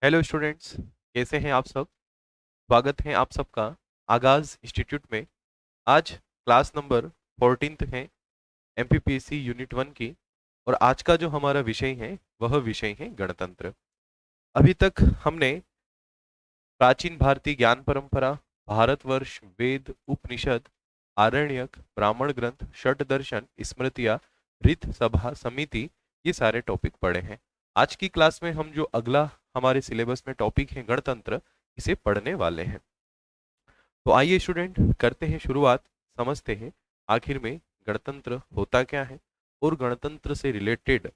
Hello students, कैसे हैं आप सब। स्वागत है आप सबका आगाज इंस्टीट्यूट में। आज क्लास नंबर 14th है एमपीपीएससी यूनिट 1 की। और आज का जो हमारा विषय है वह विषय है गणतंत्र। अभी तक हमने प्राचीन भारतीय ज्ञान परंपरा, भारतवर्ष, वेद, उपनिषद, आरण्यक, ब्राह्मण ग्रंथ, षट दर्शन, स्मृतियां, रीत सभा समिति, ये सारे टॉपिक पढ़े हैं। आज की क्लास में हम जो अगला हमारे सिलेबस में टॉपिक है गणतंत्र, इसे पढ़ने वाले हैं। तो आइए स्टूडेंट, करते हैं शुरुआत। समझते हैं आखिर में गणतंत्र होता क्या है और गणतंत्र से रिलेटेड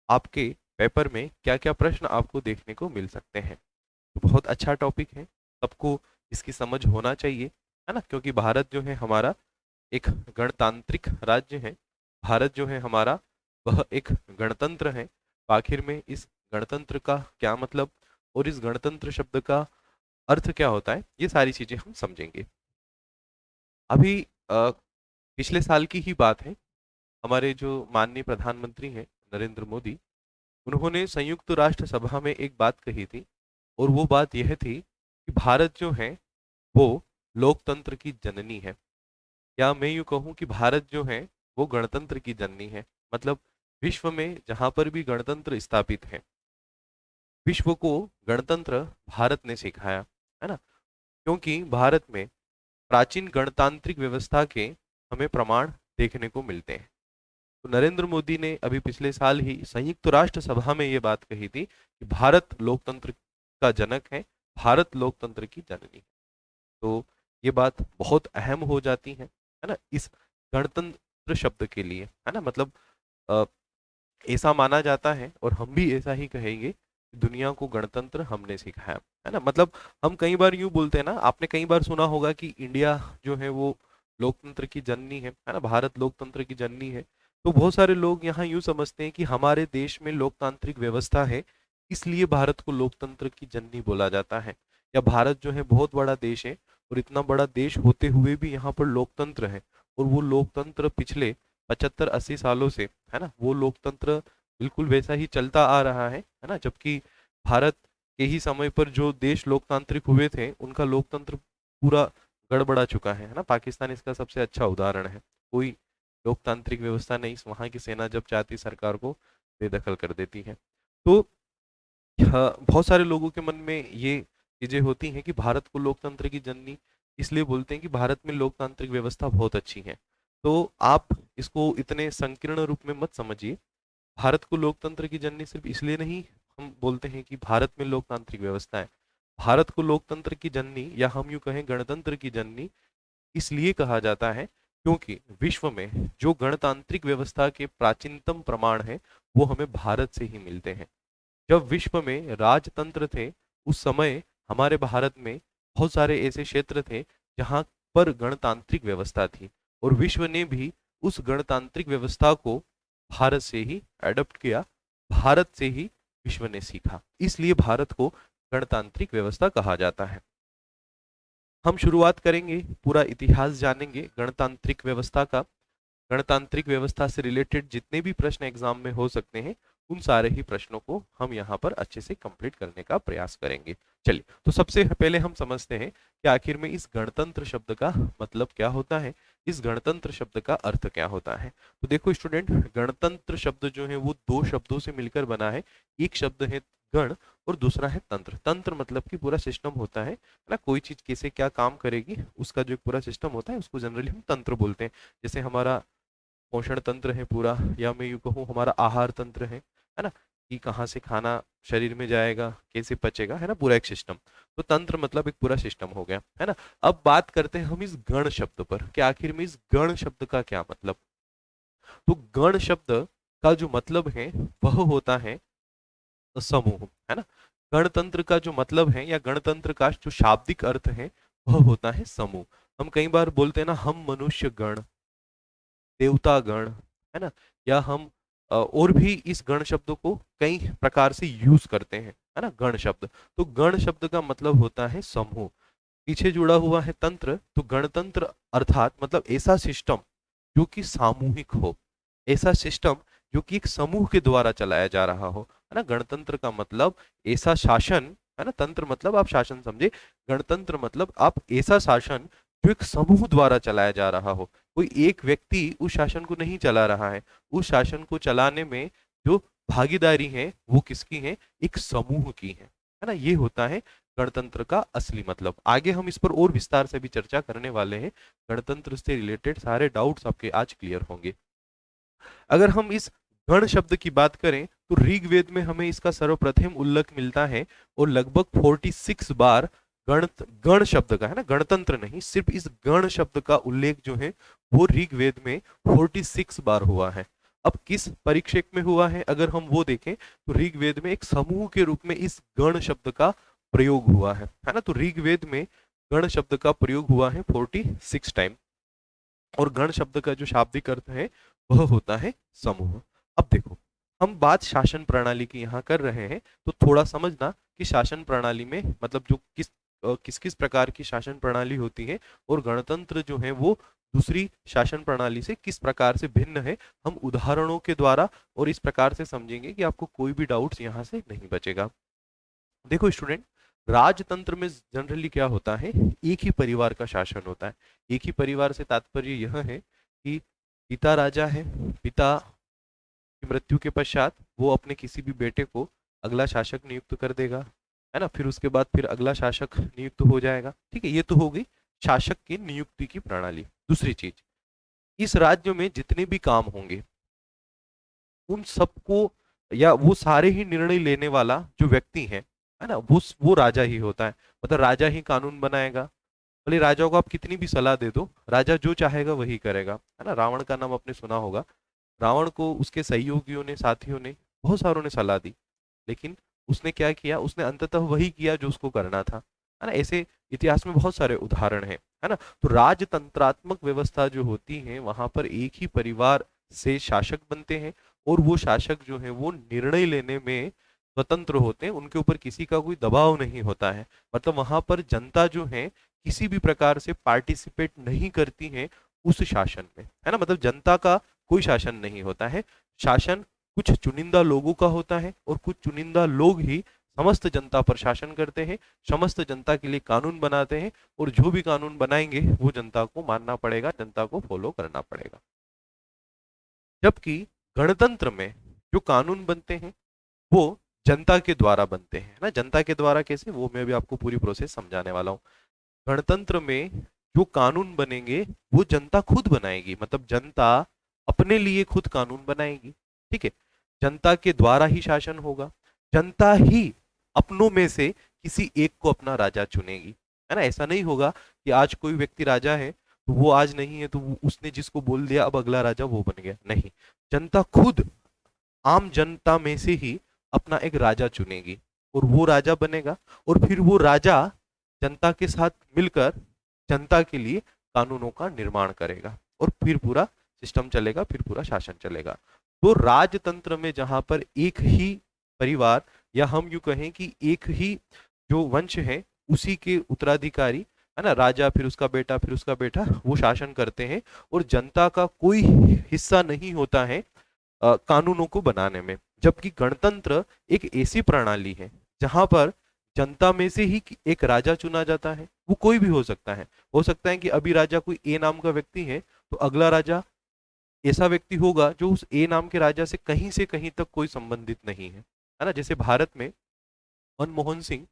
आपके पेपर में क्या क्या प्रश्न आपको देखने को मिल सकते हैं। तो बहुत अच्छा टॉपिक है, सबको इसकी समझ होना चाहिए, है ना, क्योंकि भारत जो है हमारा एक गणतांत्रिक राज्य है। भारत जो है हमारा वह एक गणतंत्र है। तो आखिर में इस गणतंत्र का क्या मतलब और इस गणतंत्र शब्द का अर्थ क्या होता है, ये सारी चीजें हम समझेंगे। अभी पिछले साल की ही बात है। हमारे जो माननीय प्रधानमंत्री हैं नरेंद्र मोदी, उन्होंने संयुक्त राष्ट्र सभा में एक बात कही थी। और वो बात यह थी कि भारत जो है वो लोकतंत्र की जननी है। या मैं यूं कहूं कि भारत जो है वो गणतंत्र की जननी है। मतलब विश्व में जहां पर भी गणतंत्र स्थापित है, विश्व को गणतंत्र भारत ने सिखाया, है ना। क्योंकि भारत में प्राचीन गणतांत्रिक व्यवस्था के हमें प्रमाण देखने को मिलते हैं। तो नरेंद्र मोदी ने अभी पिछले साल ही संयुक्त राष्ट्र सभा में ये बात कही थी कि भारत लोकतंत्र का जनक है, भारत लोकतंत्र की जननी है। तो ये बात बहुत अहम हो जाती है ना, इस गणतंत्र शब्द के लिए, है ना। मतलब अ, ऐसा माना जाता है और हम भी ऐसा ही कहेंगे कि दुनिया को गणतंत्र हमने सिखाया, है ना। मतलब हम कई बार यूं बोलते हैं ना, आपने कई बार सुना होगा कि इंडिया जो है वो लोकतंत्र की जननी है ना, भारत लोकतंत्र की जननी है। तो बहुत सारे लोग यहाँ यूं समझते हैं कि हमारे देश में लोकतांत्रिक व्यवस्था है, इसलिए भारत को लोकतंत्र की जननी बोला जाता है। या भारत जो है बहुत बड़ा देश है और इतना बड़ा देश होते हुए भी यहाँ पर लोकतंत्र है। और वो लोकतंत्र पिछले 75-80 सालों से, है ना, वो लोकतंत्र बिल्कुल वैसा ही चलता आ रहा है ना। जबकि भारत के ही समय पर जो देश लोकतांत्रिक हुए थे उनका लोकतंत्र पूरा गड़बड़ा चुका है ना। पाकिस्तान इसका सबसे अच्छा उदाहरण है। कोई लोकतांत्रिक व्यवस्था नहीं, वहां की सेना जब चाहती सरकार को बेदखल कर देती है। तो हाँ, बहुत सारे लोगों के मन में ये चीजें होती हैं कि भारत को लोकतंत्र की जननी इसलिए बोलते हैं कि भारत में लोकतांत्रिक व्यवस्था बहुत अच्छी है। तो आप इसको इतने संकीर्ण रूप में मत समझिए। भारत को लोकतंत्र की जननी सिर्फ इसलिए नहीं हम बोलते हैं कि भारत में लोकतांत्रिक व्यवस्था है। भारत को लोकतंत्र की जननी या हम यूं कहें गणतंत्र की जननी इसलिए कहा जाता है क्योंकि विश्व में जो गणतांत्रिक व्यवस्था के प्राचीनतम प्रमाण हैं वो हमें भारत से ही मिलते हैं। जब विश्व में राजतंत्र थे उस समय हमारे भारत में बहुत सारे ऐसे क्षेत्र थे जहां पर गणतांत्रिक व्यवस्था थी। और विश्व ने भी उस गणतांत्रिक व्यवस्था को भारत से ही एडॉप्ट किया, भारत से ही विश्व ने सीखा, इसलिए भारत को गणतांत्रिक व्यवस्था कहा जाता है। हम शुरुआत करेंगे, पूरा इतिहास जानेंगे गणतांत्रिक व्यवस्था का। गणतांत्रिक व्यवस्था से रिलेटेड जितने भी प्रश्न एग्जाम में हो सकते हैं उन सारे ही प्रश्नों को हम यहाँ पर अच्छे से कंप्लीट करने का प्रयास करेंगे। चलिए, तो सबसे पहले हम समझते हैं कि आखिर में इस गणतंत्र शब्द का मतलब क्या होता है, इस गणतंत्र शब्द का अर्थ क्या होता है। तो देखो स्टूडेंट, गणतंत्र शब्द जो है वो दो शब्दों से मिलकर बना है। एक शब्द है गण और दूसरा है तंत्र। तंत्र मतलब कि पूरा सिस्टम होता है ना, कोई चीज कैसे क्या काम करेगी उसका जो एक पूरा सिस्टम होता है उसको जनरली हम तंत्र बोलते हैं। जैसे हमारा पोषण तंत्र है पूरा, या मैं यूं कहूँ हमारा आहार तंत्र है ना, कि कहाँ से खाना शरीर में जाएगा, कैसे पचेगा, है ना, पूरा एक सिस्टम। तो तंत्र मतलब एक पूरा सिस्टम हो गया, है ना। अब बात करते हैं हम इस गण शब्द पर कि आखिर में इस गण शब्द का क्या मतलब। तो गण शब्द का जो मतलब है वह होता है समूह, है ना। गणतंत्र का जो मतलब है या गणतंत्र का जो शाब्दिक अर्थ है वह होता है समूह। हम कई बार बोलते हैं ना, हम मनुष्य गण, देवता गण, है ना, या हम और भी इस गण शब्द को कई प्रकार से यूज करते हैं, है ना, गण शब्द। तो गण शब्द का मतलब होता है समूह। पीछे जुड़ा हुआ है तंत्र, तो गणतंत्र अर्थात मतलब ऐसा सिस्टम जो कि सामूहिक हो, ऐसा सिस्टम जो कि एक समूह के द्वारा चलाया जा रहा हो, है ना। गणतंत्र का मतलब ऐसा शासन है ना। तंत्र मतलब आप शासन समझे, गणतंत्र मतलब आप ऐसा शासन जो एक समूह द्वारा चलाया जा रहा हो, कोई एक व्यक्ति उस शासन को नहीं चला रहा है, उस शासन को चलाने में जो भागीदारी है वो किसकी है, एक समूह की है ना। ये होता है गणतंत्र का असली मतलब। आगे हम इस पर और विस्तार से भी चर्चा करने वाले हैं, गणतंत्र से रिलेटेड सारे डाउट्स आपके आज क्लियर होंगे। अगर हम इस गण शब्द की बात करें तो ऋग्वेद में हमें इसका सर्वप्रथम उल्लेख मिलता है और लगभग 46 बार गण शब्द का, है ना, गणतंत्र नहीं, सिर्फ इस गण शब्द का उल्लेख जो है वो ऋग्वेद में 46 बार हुआ है। अब किस परिप्रेक्ष्य में हुआ है अगर हम वो देखें तो ऋग्वेद में एक समूह के रूप में इस गण शब्द का प्रयोग हुआ है ना। तो ऋग्वेद में गण शब्द का प्रयोग हुआ है 46 टाइम, और गण शब्द का जो शाब्दिक अर्थ है वह होता है समूह। अब देखो, हम बात शासन प्रणाली की यहाँ कर रहे हैं, तो थोड़ा समझना कि शासन प्रणाली में मतलब जो किस किस प्रकार की शासन प्रणाली होती है और गणतंत्र जो है वो दूसरी शासन प्रणाली से किस प्रकार से भिन्न है, हम उदाहरणों के द्वारा और इस प्रकार से समझेंगे कि आपको कोई भी डाउट्स यहाँ से नहीं बचेगा। देखो स्टूडेंट, राजतंत्र में जनरली क्या होता है, एक ही परिवार का शासन होता है। एक ही परिवार से तात्पर्य यह है कि पिता राजा है, पिता की मृत्यु के पश्चात वो अपने किसी भी बेटे को अगला शासक नियुक्त कर देगा, है ना, फिर उसके बाद फिर अगला शासक नियुक्त हो जाएगा। ठीक है, ये तो हो गई शासक की नियुक्ति की प्रणाली। दूसरी चीज, इस राज्य में जितने भी काम होंगे उन सबको या वो सारे ही निर्णय लेने वाला जो व्यक्ति है ना, वो राजा ही होता है। मतलब राजा ही कानून बनाएगा। भले राजा को आप कितनी भी सलाह दे दो, राजा जो चाहेगा वही करेगा, है ना। रावण का नाम आपने सुना होगा। रावण को उसके सहयोगियों ने, साथियों ने, बहुत सारों ने सलाह दी, लेकिन उसने क्या किया, उसने अंततः वही किया जो उसको करना था, है ना। ऐसे इतिहास में बहुत सारे उदाहरण हैं, है ना। तो राजतंत्रात्मक व्यवस्था जो होती है वहां पर एक ही परिवार से शासक बनते हैं और वो शासक जो है वो निर्णय लेने में स्वतंत्र होते हैं, उनके ऊपर किसी का कोई दबाव नहीं होता है। मतलब वहां पर जनता जो है किसी भी प्रकार से पार्टिसिपेट नहीं करती है उस शासन में, है ना। मतलब जनता का कोई शासन नहीं होता है। शासन कुछ चुनिंदा लोगों का होता है और कुछ चुनिंदा लोग ही समस्त जनता पर शासन करते हैं, समस्त जनता के लिए कानून बनाते हैं, और जो भी कानून बनाएंगे वो जनता को मानना पड़ेगा, जनता को फॉलो करना पड़ेगा। जबकि गणतंत्र में जो कानून बनते हैं वो जनता के द्वारा बनते हैं ना। जनता के द्वारा कैसे, वो मैं भी आपको पूरी प्रोसेस समझाने वाला हूँ। गणतंत्र में जो कानून बनेंगे वो जनता खुद बनाएगी, मतलब जनता अपने लिए खुद कानून बनाएगी। ठीक है, जनता के द्वारा ही शासन होगा, जनता ही अपनों में से किसी एक को अपना राजा चुनेगी, है ना। ऐसा नहीं होगा कि आज कोई व्यक्ति राजा है तो वो आज नहीं है तो उसने जिसको बोल दिया अब अगला राजा वो बन गया, नहीं। जनता खुद आम जनता में से ही अपना एक राजा चुनेगी और वो राजा बनेगा, और फिर वो राजा जनता के साथ मिलकर जनता के लिए कानूनों का निर्माण करेगा और फिर पूरा सिस्टम चलेगा, फिर पूरा शासन चलेगा। तो राजतंत्र में जहां पर एक ही परिवार या हम यूं कहें कि एक ही जो वंश है उसी के उत्तराधिकारी, है ना, राजा फिर उसका बेटा फिर उसका बेटा, वो शासन करते हैं और जनता का कोई हिस्सा नहीं होता है कानूनों को बनाने में। जबकि गणतंत्र एक ऐसी प्रणाली है जहां पर जनता में से ही एक राजा चुना जाता है। वो कोई भी हो सकता है कि अभी राजा कोई ए नाम का व्यक्ति है तो अगला राजा ऐसा व्यक्ति होगा जो उस ए नाम के राजा से कहीं तक कोई संबंधित नहीं है ना। जैसे भारत में मनमोहन सिंह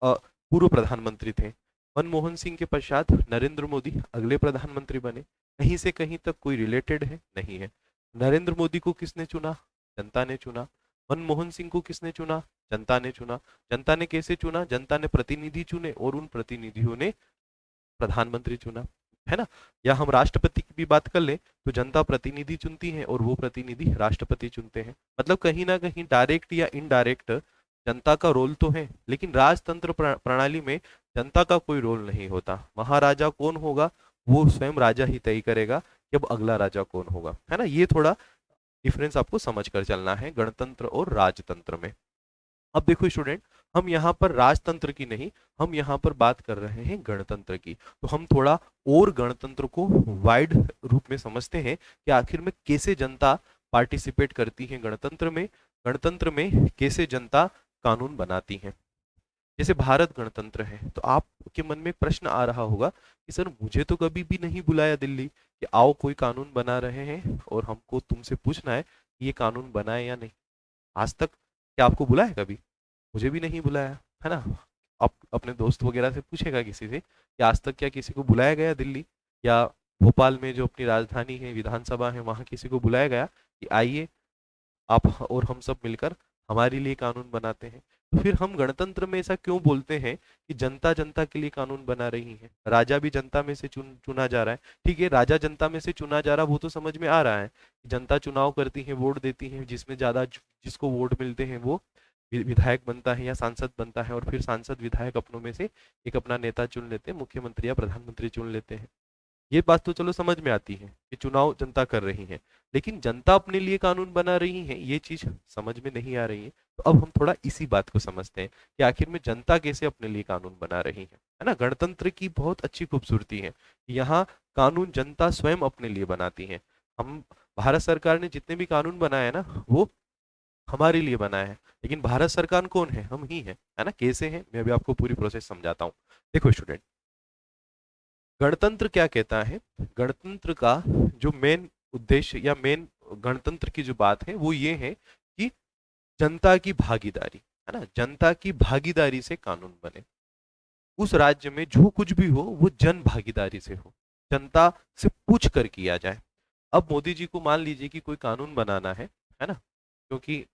पूर्व प्रधानमंत्री थे। मनमोहन सिंह के पश्चात नरेंद्र मोदी अगले प्रधानमंत्री बने, कहीं से कहीं तक कोई रिलेटेड है नहीं है। नरेंद्र मोदी को किसने चुना, जनता ने चुना। मनमोहन सिंह को किसने चुना, जनता ने चुना। जनता ने कैसे चुना, जनता ने प्रतिनिधि चुने और उन प्रतिनिधियों ने प्रधानमंत्री चुना, है ना। या हम राष्ट्रपति की भी बात कर ले तो जनता प्रतिनिधि चुनती है और वो प्रतिनिधि राष्ट्रपति चुनते हैं। मतलब कहीं ना कहीं डायरेक्ट या इनडायरेक्ट जनता का रोल तो है, लेकिन राजतंत्र प्रणाली में जनता का कोई रोल नहीं होता। महाराजा कौन होगा वो स्वयं राजा ही तय करेगा कि अब अगला राजा कौन होगा, है ना। ये थोड़ा डिफरेंस आपको समझ कर चलना है गणतंत्र और राजतंत्र में। अब देखो स्टूडेंट, हम यहाँ पर राजतंत्र की नहीं, हम यहाँ पर बात कर रहे हैं गणतंत्र की। तो हम थोड़ा और गणतंत्र को वाइड रूप में समझते हैं कि आखिर में कैसे जनता पार्टिसिपेट करती है गणतंत्र में, गणतंत्र में कैसे जनता कानून बनाती है। जैसे भारत गणतंत्र है, तो आपके मन में एक प्रश्न आ रहा होगा कि सर मुझे तो कभी भी नहीं बुलाया दिल्ली कि आओ कोई कानून बना रहे हैं और हमको तुमसे पूछना है कि ये कानून बनाए या नहीं। आज तक क्या आपको बुलाया कभी? मुझे भी नहीं बुलाया, है ना। आप अपने दोस्त वगैरह से पूछेगा किसी से कि आज तक क्या किसी को बुलाया गया दिल्ली या भोपाल में जो अपनी राजधानी है, विधानसभा है, वहां किसी को बुलाया गया कि आइए आप और हम सब मिलकर हमारे लिए कानून बनाते हैं। तो फिर हम गणतंत्र में ऐसा क्यों बोलते हैं कि जनता जनता के लिए कानून बना रही है, राजा भी जनता में से चुना जा रहा है। ठीक है, राजा जनता में से चुना जा रहा, वो तो समझ में आ रहा है। जनता चुनाव करती है, वोट देती है, जिसमें ज्यादा जिसको वोट मिलते हैं वो विधायक बनता है या सांसद बनता है, और फिर सांसद विधायक अपनों में से एक अपना नेता चुन लेते हैं, मुख्यमंत्री या प्रधानमंत्री चुन लेते हैं। ये बात तो चलो समझ में आती है कि चुनाव जनता कर रही है, लेकिन जनता अपने लिए कानून बना रही है, ये चीज समझ में नहीं आ रही है। तो अब हम थोड़ा इसी बात को समझते हैं कि आखिर में जनता कैसे अपने लिए कानून बना रही है ना। गणतंत्र की बहुत अच्छी खूबसूरती है, यहाँ कानून जनता स्वयं अपने लिए बनाती है। हम भारत सरकार ने जितने भी कानून बनाए हैं ना, वो हमारे लिए बनाए हैं, लेकिन भारत सरकार कौन है? हम ही है ना। कैसे हैं, मैं अभी आपको पूरी प्रोसेस समझाता हूँ। देखो स्टूडेंट, गणतंत्र क्या कहता है? गणतंत्र का जो मेन उद्देश्य या मेन गणतंत्र की जो बात है वो ये है कि जनता की भागीदारी, है ना, जनता की भागीदारी से कानून बने। उस राज्य में जो कुछ भी हो वो जन भागीदारी से हो, जनता से पूछ कर किया जाए। अब मोदी जी को मान लीजिए कि कोई कानून बनाना है ना, क्योंकि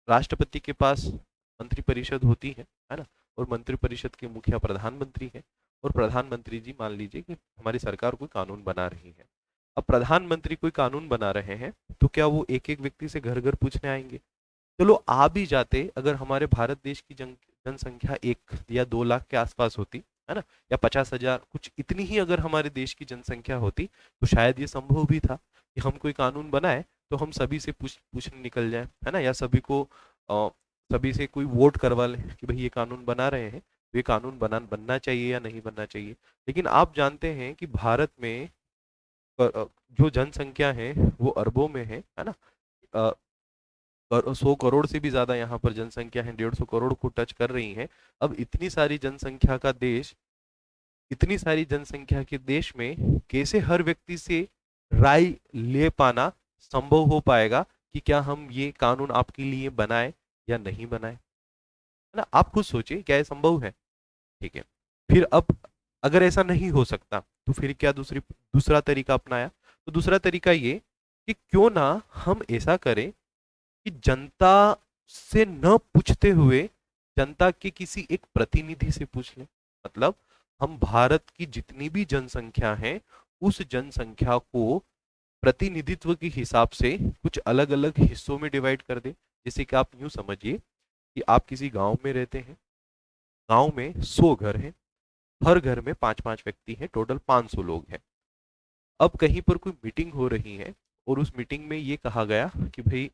राष्ट्रपति के पास मंत्रिपरिषद होती है ना, और मंत्रिपरिषद के मुखिया प्रधानमंत्री है, और प्रधानमंत्री जी मान लीजिए कि हमारी सरकार कोई कानून बना रही है। अब प्रधानमंत्री कोई कानून बना रहे हैं, तो क्या वो एक एक व्यक्ति से घर घर पूछने आएंगे? चलो आ भी जाते, अगर हमारे भारत देश की जनसंख्या 1 या 2 लाख के आसपास होती, है ना, या 50,000, कुछ इतनी ही अगर हमारे देश की जनसंख्या होती, तो शायद ये संभव भी था कि हम कोई कानून बनाए तो हम सभी से पूछने निकल जाए, है ना, या सभी से कोई वोट करवा ले कि भाई ये कानून बना रहे हैं तो ये कानून बनना चाहिए या नहीं बनना चाहिए। लेकिन आप जानते हैं कि भारत में जो जनसंख्या है वो अरबों में है ना। 100 करोड़ से भी ज्यादा यहाँ पर जनसंख्या है, 150 करोड़ को टच कर रही है। अब इतनी सारी जनसंख्या के देश में कैसे हर व्यक्ति से राय ले पाना संभव हो पाएगा कि क्या हम ये कानून आपके लिए बनाए या नहीं बनाए, है ना। आप खुद सोचिए, क्या ये संभव है? ठीक है, फिर अब अगर ऐसा नहीं हो सकता तो फिर क्या दूसरा तरीका अपनाया। तो दूसरा तरीका ये कि क्यों ना हम ऐसा करें कि जनता से न पूछते हुए जनता के किसी एक प्रतिनिधि से पूछ लें। मतलब हम भारत की जितनी भी जनसंख्या है, उस जनसंख्या को प्रतिनिधित्व के हिसाब से कुछ अलग अलग हिस्सों में डिवाइड कर दे। जैसे कि आप यूं समझिए कि आप किसी गांव में रहते हैं, गांव में 100 घर हैं, हर घर में 5-5 व्यक्ति हैं, टोटल 500 लोग हैं। अब कहीं पर कोई मीटिंग हो रही है और उस मीटिंग में ये कहा गया कि भाई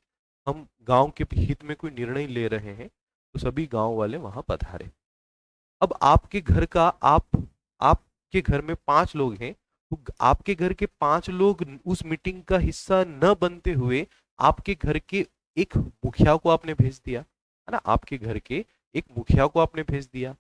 हम गांव के हित में कोई निर्णय ले रहे हैं, तो सभी गांव वाले वहां पधारे। अब आपके घर में 5 लोग हैं, तो आपके घर के 5 लोग उस मीटिंग का हिस्सा न बनते हुए आपके घर के एक मुखिया को आपने भेज दिया, है ना, आपके घर के एक मुखिया को आपने भेज दिया,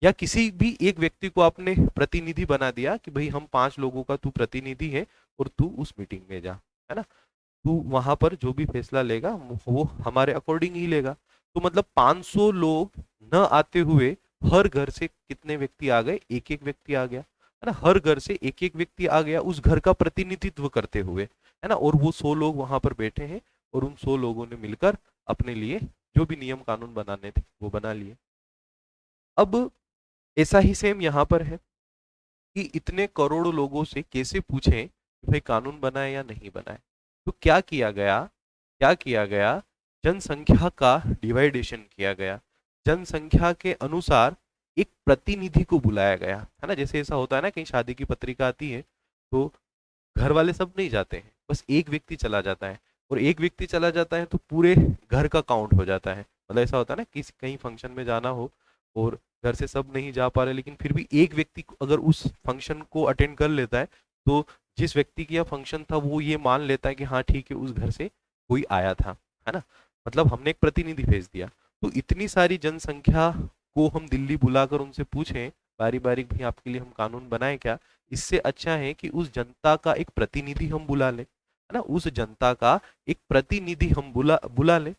या किसी भी एक व्यक्ति को आपने प्रतिनिधि बना दिया कि भाई हम 5 लोगों का तू प्रतिनिधि है और तू उस मीटिंग में जा, है ना, तू वहां पर जो भी फैसला लेगा वो हमारे अकॉर्डिंग ही लेगा। तो मतलब 500 लोग न आते हुए हर घर से कितने व्यक्ति आ गए? एक एक व्यक्ति आ गया, है ना, हर घर से एक एक व्यक्ति आ गया उस घर का प्रतिनिधित्व करते हुए, है ना, और वो 100 लोग वहां पर बैठे हैं और उन 100 लोगों ने मिलकर अपने लिए जो भी नियम कानून बनाने थे वो बना लिए। अब ऐसा ही सेम यहाँ पर है कि इतने करोड़ों लोगों से कैसे पूछें कि भाई कानून बनाए या नहीं बनाए। तो क्या किया गया, जनसंख्या का डिवाइडेशन किया गया, जनसंख्या के अनुसार एक प्रतिनिधि को बुलाया गया, है ना। जैसे ऐसा होता है ना, कहीं शादी की पत्रिका आती है तो घर वाले सब नहीं जाते हैं, बस एक व्यक्ति चला जाता है, और एक व्यक्ति चला जाता है तो पूरे घर का काउंट हो जाता है। मतलब ऐसा होता है ना, किसी कहीं फंक्शन में जाना हो और घर से सब नहीं जा पा रहे, लेकिन फिर भी एक व्यक्ति अगर उस फंक्शन को अटेंड कर लेता है, तो जिस व्यक्ति की यह फंक्शन था वो ये मान लेता है कि हाँ ठीक है, उस घर से कोई आया था, है ना। मतलब हमने एक प्रतिनिधि भेज दिया। तो इतनी सारी जनसंख्या को हम दिल्ली बुलाकर उनसे पूछें बारी बारी भाई आपके लिए हम कानून बनाए क्या, इससे अच्छा है कि उस जनता का एक प्रतिनिधि हम बुला लें, है ना, उस जनता का एक प्रतिनिधि हम बुला बुला लें,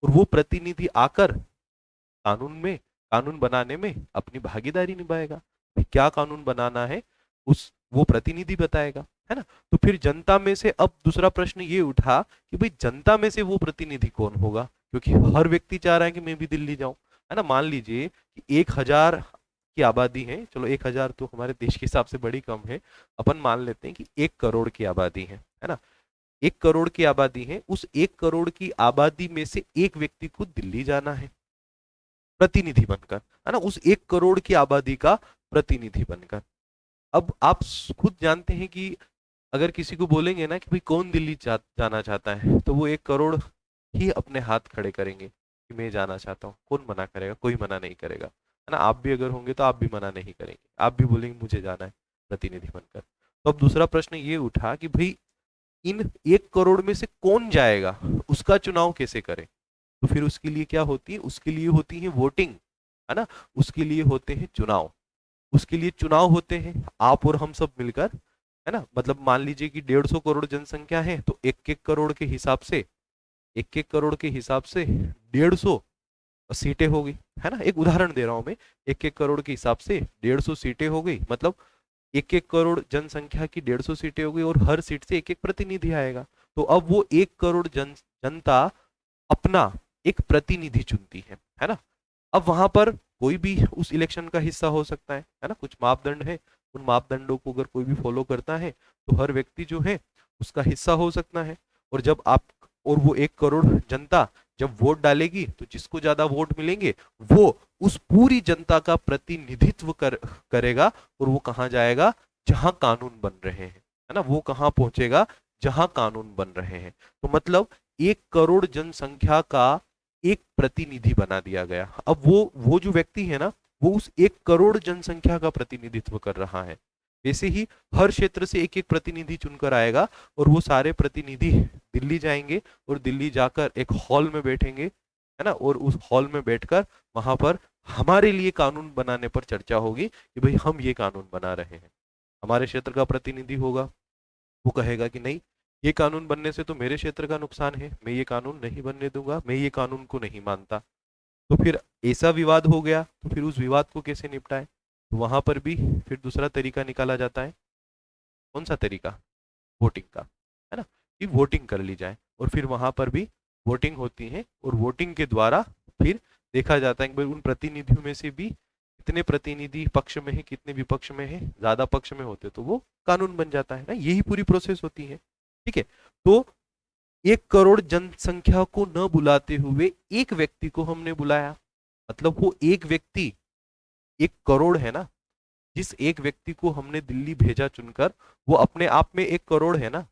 और वो प्रतिनिधि आकर कानून में, कानून बनाने में अपनी भागीदारी निभाएगा। भाई क्या कानून बनाना है उस वो प्रतिनिधि बताएगा, है ना। तो फिर जनता में से अब दूसरा प्रश्न ये उठा कि भाई जनता में से वो प्रतिनिधि कौन होगा, क्योंकि हर व्यक्ति चाह रहा है कि मैं भी दिल्ली जाऊं, है ना। मान लीजिए कि 1,000 की आबादी है, चलो 1,000 तो हमारे देश के हिसाब से बड़ी कम है, अपन मान लेते हैं कि 1 करोड़ की आबादी है ना। 1 करोड़ की आबादी है, उस 1 करोड़ की आबादी में से एक व्यक्ति को दिल्ली जाना है प्रतिनिधि बनकर, है ना, उस 1 करोड़ की आबादी का प्रतिनिधि बनकर। अब आप खुद जानते हैं कि अगर किसी को बोलेंगे ना कि भाई कौन दिल्ली जाना चाहता है, तो वो 1 करोड़ ही अपने हाथ खड़े करेंगे कि मैं जाना चाहता हूँ। कौन मना करेगा? कोई मना नहीं करेगा, है ना। आप भी अगर होंगे तो आप भी मना नहीं करेंगे, आप भी बोलेंगे मुझे जाना है प्रतिनिधि बनकर। तो अब दूसरा प्रश्न ये उठा कि भाई इन 1 करोड़ में से कौन जाएगा, उसका चुनाव कैसे करें। तो फिर उसके लिए क्या होती है, उसके लिए होती है वोटिंग, है ना, उसके लिए होते हैं चुनाव। उसके लिए चुनाव होते हैं आप और हम सब मिलकर, है ना। मतलब मान लीजिए कि 150 करोड़ जनसंख्या है, तो 1-1 करोड़ के हिसाब से, 1-1 करोड़ के हिसाब से 150 सीटें हो गई, है ना। एक उदाहरण दे रहा हूं मैं, 1-1 करोड़ के हिसाब से 150 सीटें हो गई, मतलब 1-1 करोड़ जनसंख्या की 150 सीटें हो गई, और हर सीट से एक एक प्रतिनिधि आएगा। तो अब वो 1 करोड़ जनता अपना एक प्रतिनिधि चुनती है ना। अब वहां पर कोई भी उस इलेक्शन का हिस्सा हो सकता है ना। कुछ मापदंड है, उन मापदंडों को अगर कोई भी फॉलो करता है तो हर व्यक्ति जो है उसका हिस्सा हो सकता है। और जब आप, और वो 1 करोड़ जनता जब वोट डालेगी तो जिसको ज्यादा वोट मिलेंगे वो उस पूरी जनता का प्रतिनिधित्व करेगा, और वो कहाँ जाएगा, जहां कानून बन रहे हैं, है ना, वो कहाँ पहुंचेगा, जहां कानून बन रहे हैं। तो मतलब 1 करोड़ जनसंख्या का एक प्रतिनिधि बना दिया गया। अब वो जो व्यक्ति है ना, वो उस 1 करोड़ जनसंख्या का प्रतिनिधित्व कर रहा है। वैसे ही हर क्षेत्र से एक एक प्रतिनिधि चुनकर आएगा, और वो सारे प्रतिनिधि दिल्ली जाएंगे, और दिल्ली जाकर एक हॉल में बैठेंगे, है ना, और उस हॉल में बैठकर वहां पर हमारे लिए कानून बनाने पर चर्चा होगी कि भाई हम ये कानून बना रहे हैं। हमारे क्षेत्र का प्रतिनिधि होगा, वो कहेगा कि नहीं, ये कानून बनने से तो मेरे क्षेत्र का नुकसान है, मैं ये कानून नहीं बनने दूंगा, मैं ये कानून को नहीं मानता। तो फिर ऐसा विवाद हो गया, तो फिर उस विवाद को कैसे निपटाए, तो वहां पर भी फिर दूसरा तरीका निकाला जाता है। कौन सा तरीका? वोटिंग का, है ना, कि वोटिंग कर ली जाए। और फिर वहां पर भी वोटिंग होती है, और वोटिंग के द्वारा फिर देखा जाता है कि भाई उन प्रतिनिधियों में से भी कितने प्रतिनिधि पक्ष में है, कितने विपक्ष में है, ज्यादा पक्ष में होते तो वो कानून बन जाता है ना। यही पूरी प्रोसेस होती है, ठीक है। तो 1 करोड़ जनसंख्या को न बुलाते हुए एक व्यक्ति को हमने बुलाया, मतलब वो एक व्यक्ति 1 करोड़ है ना। जिस एक व्यक्ति को हमने दिल्ली भेजा चुनकर, वो अपने आप में 1 करोड़ है ना।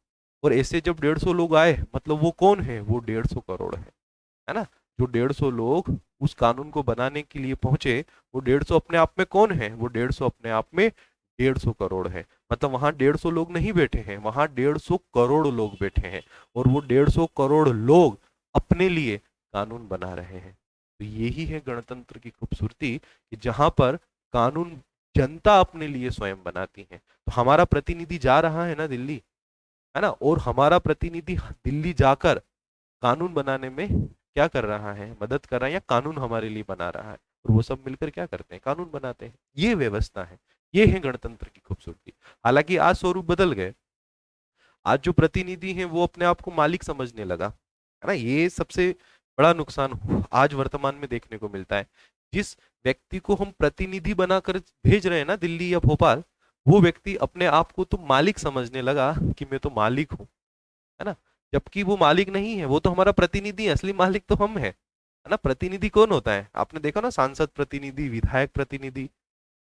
और ऐसे जब 150 लोग आए, मतलब वो कौन है, वो 150 करोड़ है ना। जो 150 लोग उस कानून को बनाने के लिए पहुंचे, वो 150 अपने आप में कौन है, वो 150 अपने आप में 150 करोड़ है। मतलब वहां 150 लोग नहीं बैठे हैं, वहां 150 करोड़ लोग बैठे हैं, और वो 150 करोड़ लोग अपने लिए कानून बना रहे हैं। तो यही है गणतंत्र की खूबसूरती, कि जहां पर कानून जनता अपने लिए स्वयं बनाती है। तो हमारा प्रतिनिधि जा रहा है ना दिल्ली, है ना, और हमारा प्रतिनिधि दिल्ली जाकर कानून बनाने में क्या कर रहा है, मदद कर रहा है, या कानून हमारे लिए बना रहा है, और वो सब मिलकर क्या करते हैं, कानून बनाते हैं। ये व्यवस्था है, ये है गणतंत्र की खूबसूरती। हालांकि आज स्वरूप बदल गए, आज जो प्रतिनिधि है वो अपने आप को मालिक समझने लगा, है ना। ये सबसे बड़ा नुकसान आज वर्तमान में देखने को मिलता है। जिस व्यक्ति को हम प्रतिनिधि बनाकर भेज रहे हैं ना दिल्ली या भोपाल, वो व्यक्ति अपने आप को तो मालिक समझने लगा कि मैं तो मालिक हूँ, है ना। जबकि वो मालिक नहीं है, वो तो हमारा प्रतिनिधि है, असली मालिक तो हम है ना। प्रतिनिधि कौन होता है, आपने देखा ना, सांसद प्रतिनिधि, विधायक प्रतिनिधि।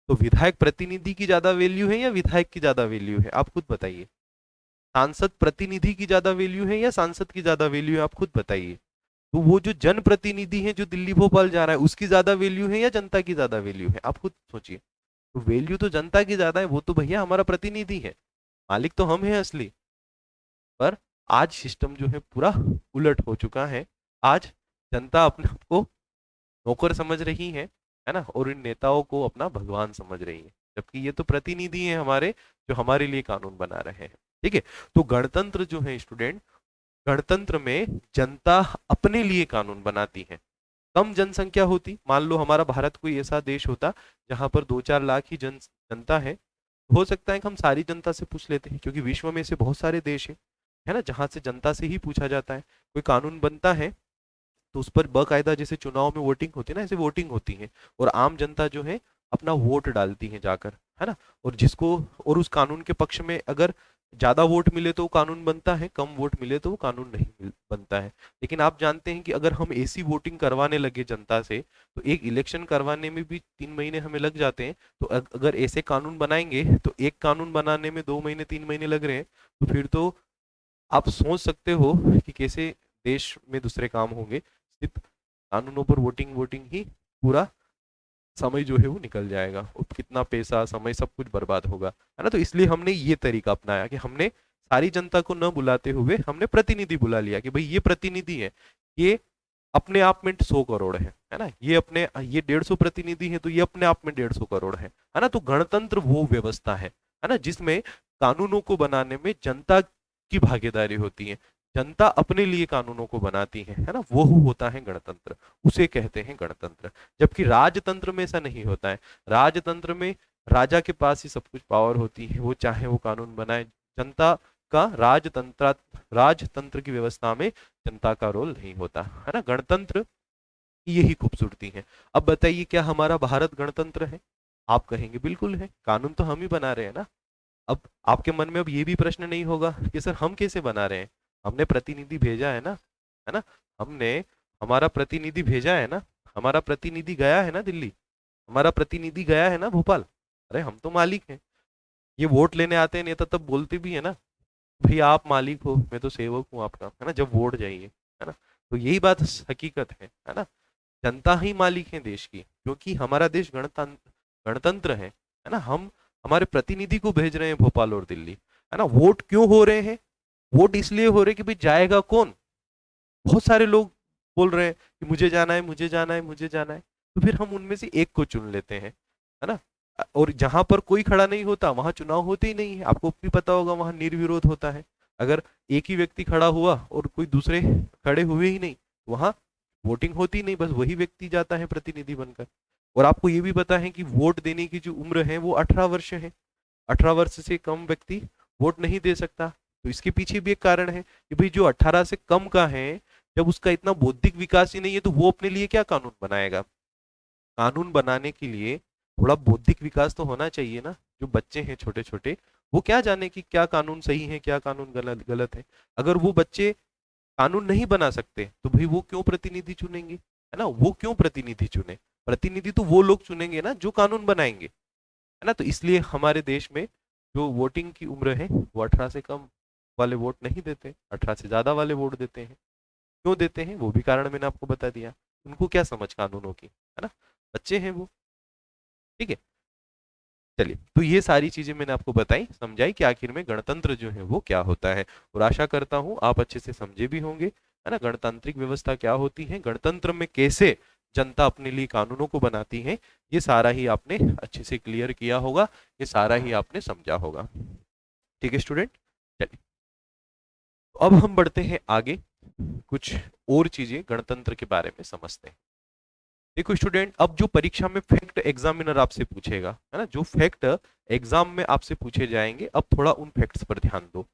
तो विधायक प्रतिनिधि की ज्यादा वैल्यू है या विधायक की ज्यादा वैल्यू है, आप खुद बताइए। सांसद प्रतिनिधि की ज्यादा वैल्यू है या सांसद की ज्यादा वैल्यू है, आप खुद बताइए। तो वो जो जन प्रतिनिधि है जो दिल्ली भोपाल जा रहा है, उसकी ज्यादा वैल्यू है या जनता की ज्यादा वैल्यू है, आप खुद सोचिए। तो वैल्यू तो जनता की ज्यादा है, वो तो भैया हमारा प्रतिनिधि है, मालिक तो हम है असली। पर आज सिस्टम जो है पूरा उलट हो चुका है। आज जनता अपने आप को नौकर समझ रही है है ना, और इन नेताओं को अपना भगवान समझ रही है, जबकि ये तो प्रतिनिधि हैं हमारे, जो हमारे लिए कानून बना रहे हैं। ठीक है, तो गणतंत्र जो है स्टूडेंट, गणतंत्र में जनता अपने लिए कानून बनाती है। कम जनसंख्या होती, मान लो हमारा भारत कोई ऐसा देश होता जहां पर 2-4 लाख ही जनता है, हो सकता है कि हम सारी जनता से पूछ लेते हैं, क्योंकि विश्व में ऐसे बहुत सारे देश हैं, है ना, जहां से जनता से ही पूछा जाता है। कोई कानून बनता है तो उस पर बकायदा, जैसे चुनाव में वोटिंग होती है ना, ऐसे वोटिंग होती है, और आम जनता जो है अपना वोट डालती है जाकर, है ना, और जिसको, और उस कानून के पक्ष में अगर ज्यादा वोट मिले तो वो कानून बनता है, कम वोट मिले तो वो कानून नहीं बनता है। लेकिन आप जानते हैं कि अगर हम ऐसी वोटिंग करवाने लगे जनता से, तो एक इलेक्शन करवाने में भी 3 महीने हमें लग जाते हैं। तो अगर ऐसे कानून बनाएंगे तो एक कानून बनाने में 2 महीने 3 महीने लग रहे हैं, तो फिर तो आप सोच सकते हो कि कैसे देश में दूसरे काम होंगे। सिर्फ कानूनों पर वोटिंग वोटिंग ही पूरा समय जो है वो निकल जाएगा, और कितना पैसा समय सब कुछ बर्बाद होगा, है ना। तो इसलिए हमने ये तरीका अपनाया कि हमने सारी जनता को न बुलाते हुए हमने प्रतिनिधि बुला लिया, कि भाई ये प्रतिनिधि है, ये अपने आप में 100 करोड़ है ना, ये अपने, ये 150 प्रतिनिधि है तो ये अपने आप में 150 करोड़ है ना। तो गणतंत्र वो व्यवस्था है ना, जिसमें कानूनों को बनाने में जनता की भागीदारी होती है, जनता अपने लिए कानूनों को बनाती है ना, वो होता है गणतंत्र, उसे कहते हैं गणतंत्र। जबकि राजतंत्र में ऐसा नहीं होता है। राजतंत्र में राजा के पास ही सब कुछ पावर होती है, वो चाहे वो कानून बनाए, जनता का राजतंत्र की व्यवस्था में जनता का रोल नहीं होता, है ना। गणतंत्र की यही खूबसूरती है। अब बताइए, क्या हमारा भारत गणतंत्र है? आप कहेंगे बिल्कुल है, कानून तो हम ही बना रहे हैं ना। अब आपके मन में अब ये भी प्रश्न नहीं होगा कि सर हम कैसे बना रहे हैं, हमने प्रतिनिधि भेजा है ना, हमने हमारा प्रतिनिधि भेजा है ना, हमारा प्रतिनिधि गया है ना दिल्ली, हमारा प्रतिनिधि गया है ना भोपाल। अरे हम तो मालिक हैं। ये वोट लेने आते हैं नेता, तब बोलते भी है ना, भैया आप मालिक हो, मैं तो सेवक हूँ आपका, है ना, जब वोट जाइए, है ना। तो यही बात हकीकत है ना। जनता ही मालिक है देश की, क्योंकि हमारा देश गणतंत्र गणतंत्र है ना। हम हमारे प्रतिनिधि को भेज रहे हैं भोपाल और दिल्ली, है ना। वोट क्यों हो रहे हैं? वोट इसलिए हो रहे हैं कि भाई जाएगा कौन? बहुत सारे लोग बोल रहे हैं कि मुझे जाना है, मुझे जाना है, मुझे जाना है, तो फिर हम उनमें से एक को चुन लेते हैं, है ना। और जहां पर कोई खड़ा नहीं होता वहां चुनाव होते ही नहीं है, आपको भी पता होगा, वहां निर्विरोध होता है। अगर एक ही व्यक्ति खड़ा हुआ और कोई दूसरे खड़े हुए ही नहीं, वहां वोटिंग होती नहीं, बस वही व्यक्ति जाता है प्रतिनिधि बनकर। और आपको ये भी पता है कि वोट देने की जो उम्र है वो 18 वर्ष है। 18 वर्ष से कम व्यक्ति वोट नहीं दे सकता। तो इसके पीछे भी एक कारण है कि भाई जो 18 से कम का है, जब उसका इतना बौद्धिक विकास ही नहीं है, तो वो अपने लिए क्या कानून बनाएगा? कानून बनाने के लिए थोड़ा बौद्धिक विकास तो होना चाहिए ना। जो बच्चे हैं छोटे छोटे, वो क्या जाने कि क्या कानून सही है, क्या कानून गलत गलत है। अगर वो बच्चे कानून नहीं बना सकते, तो भाई वो क्यों प्रतिनिधि चुनेंगे, है ना। वो क्यों प्रतिनिधि चुने? प्रतिनिधि तो वो लोग चुनेंगे ना जो कानून बनाएंगे, है ना। तो इसलिए हमारे देश में जो वोटिंग की उम्र है वो 18 से कम वाले वोट नहीं देते, 18 से ज्यादा वाले वोट देते हैं। क्यों देते हैं वो भी कारण मैंने आपको बता दिया। उनको क्या समझ कानूनों की, है ना, बच्चे हैं वो। ठीक है, चलिए, तो ये सारी चीजें मैंने आपको बताई, समझाई कि आखिर में गणतंत्र जो है वो क्या होता है, और आशा करता हूं आप अच्छे से समझे भी होंगे, है ना। गणतांत्रिक व्यवस्था क्या होती है, गणतंत्र में कैसे जनता अपने लिए कानूनों को बनाती है, ये सारा ही आपने अच्छे से क्लियर किया होगा, ये सारा ही आपने समझा होगा। ठीक है स्टूडेंट, चलिए, तो अब हम बढ़ते हैं आगे, कुछ और चीजें गणतंत्र के बारे में समझते हैं। देखो स्टूडेंट, अब जो परीक्षा में फैक्ट एग्जामिनर आपसे पूछेगा, है ना, जो फैक्ट एग्जाम में आपसे पूछे जाएंगे, अब थोड़ा उन फैक्ट्स पर ध्यान दो।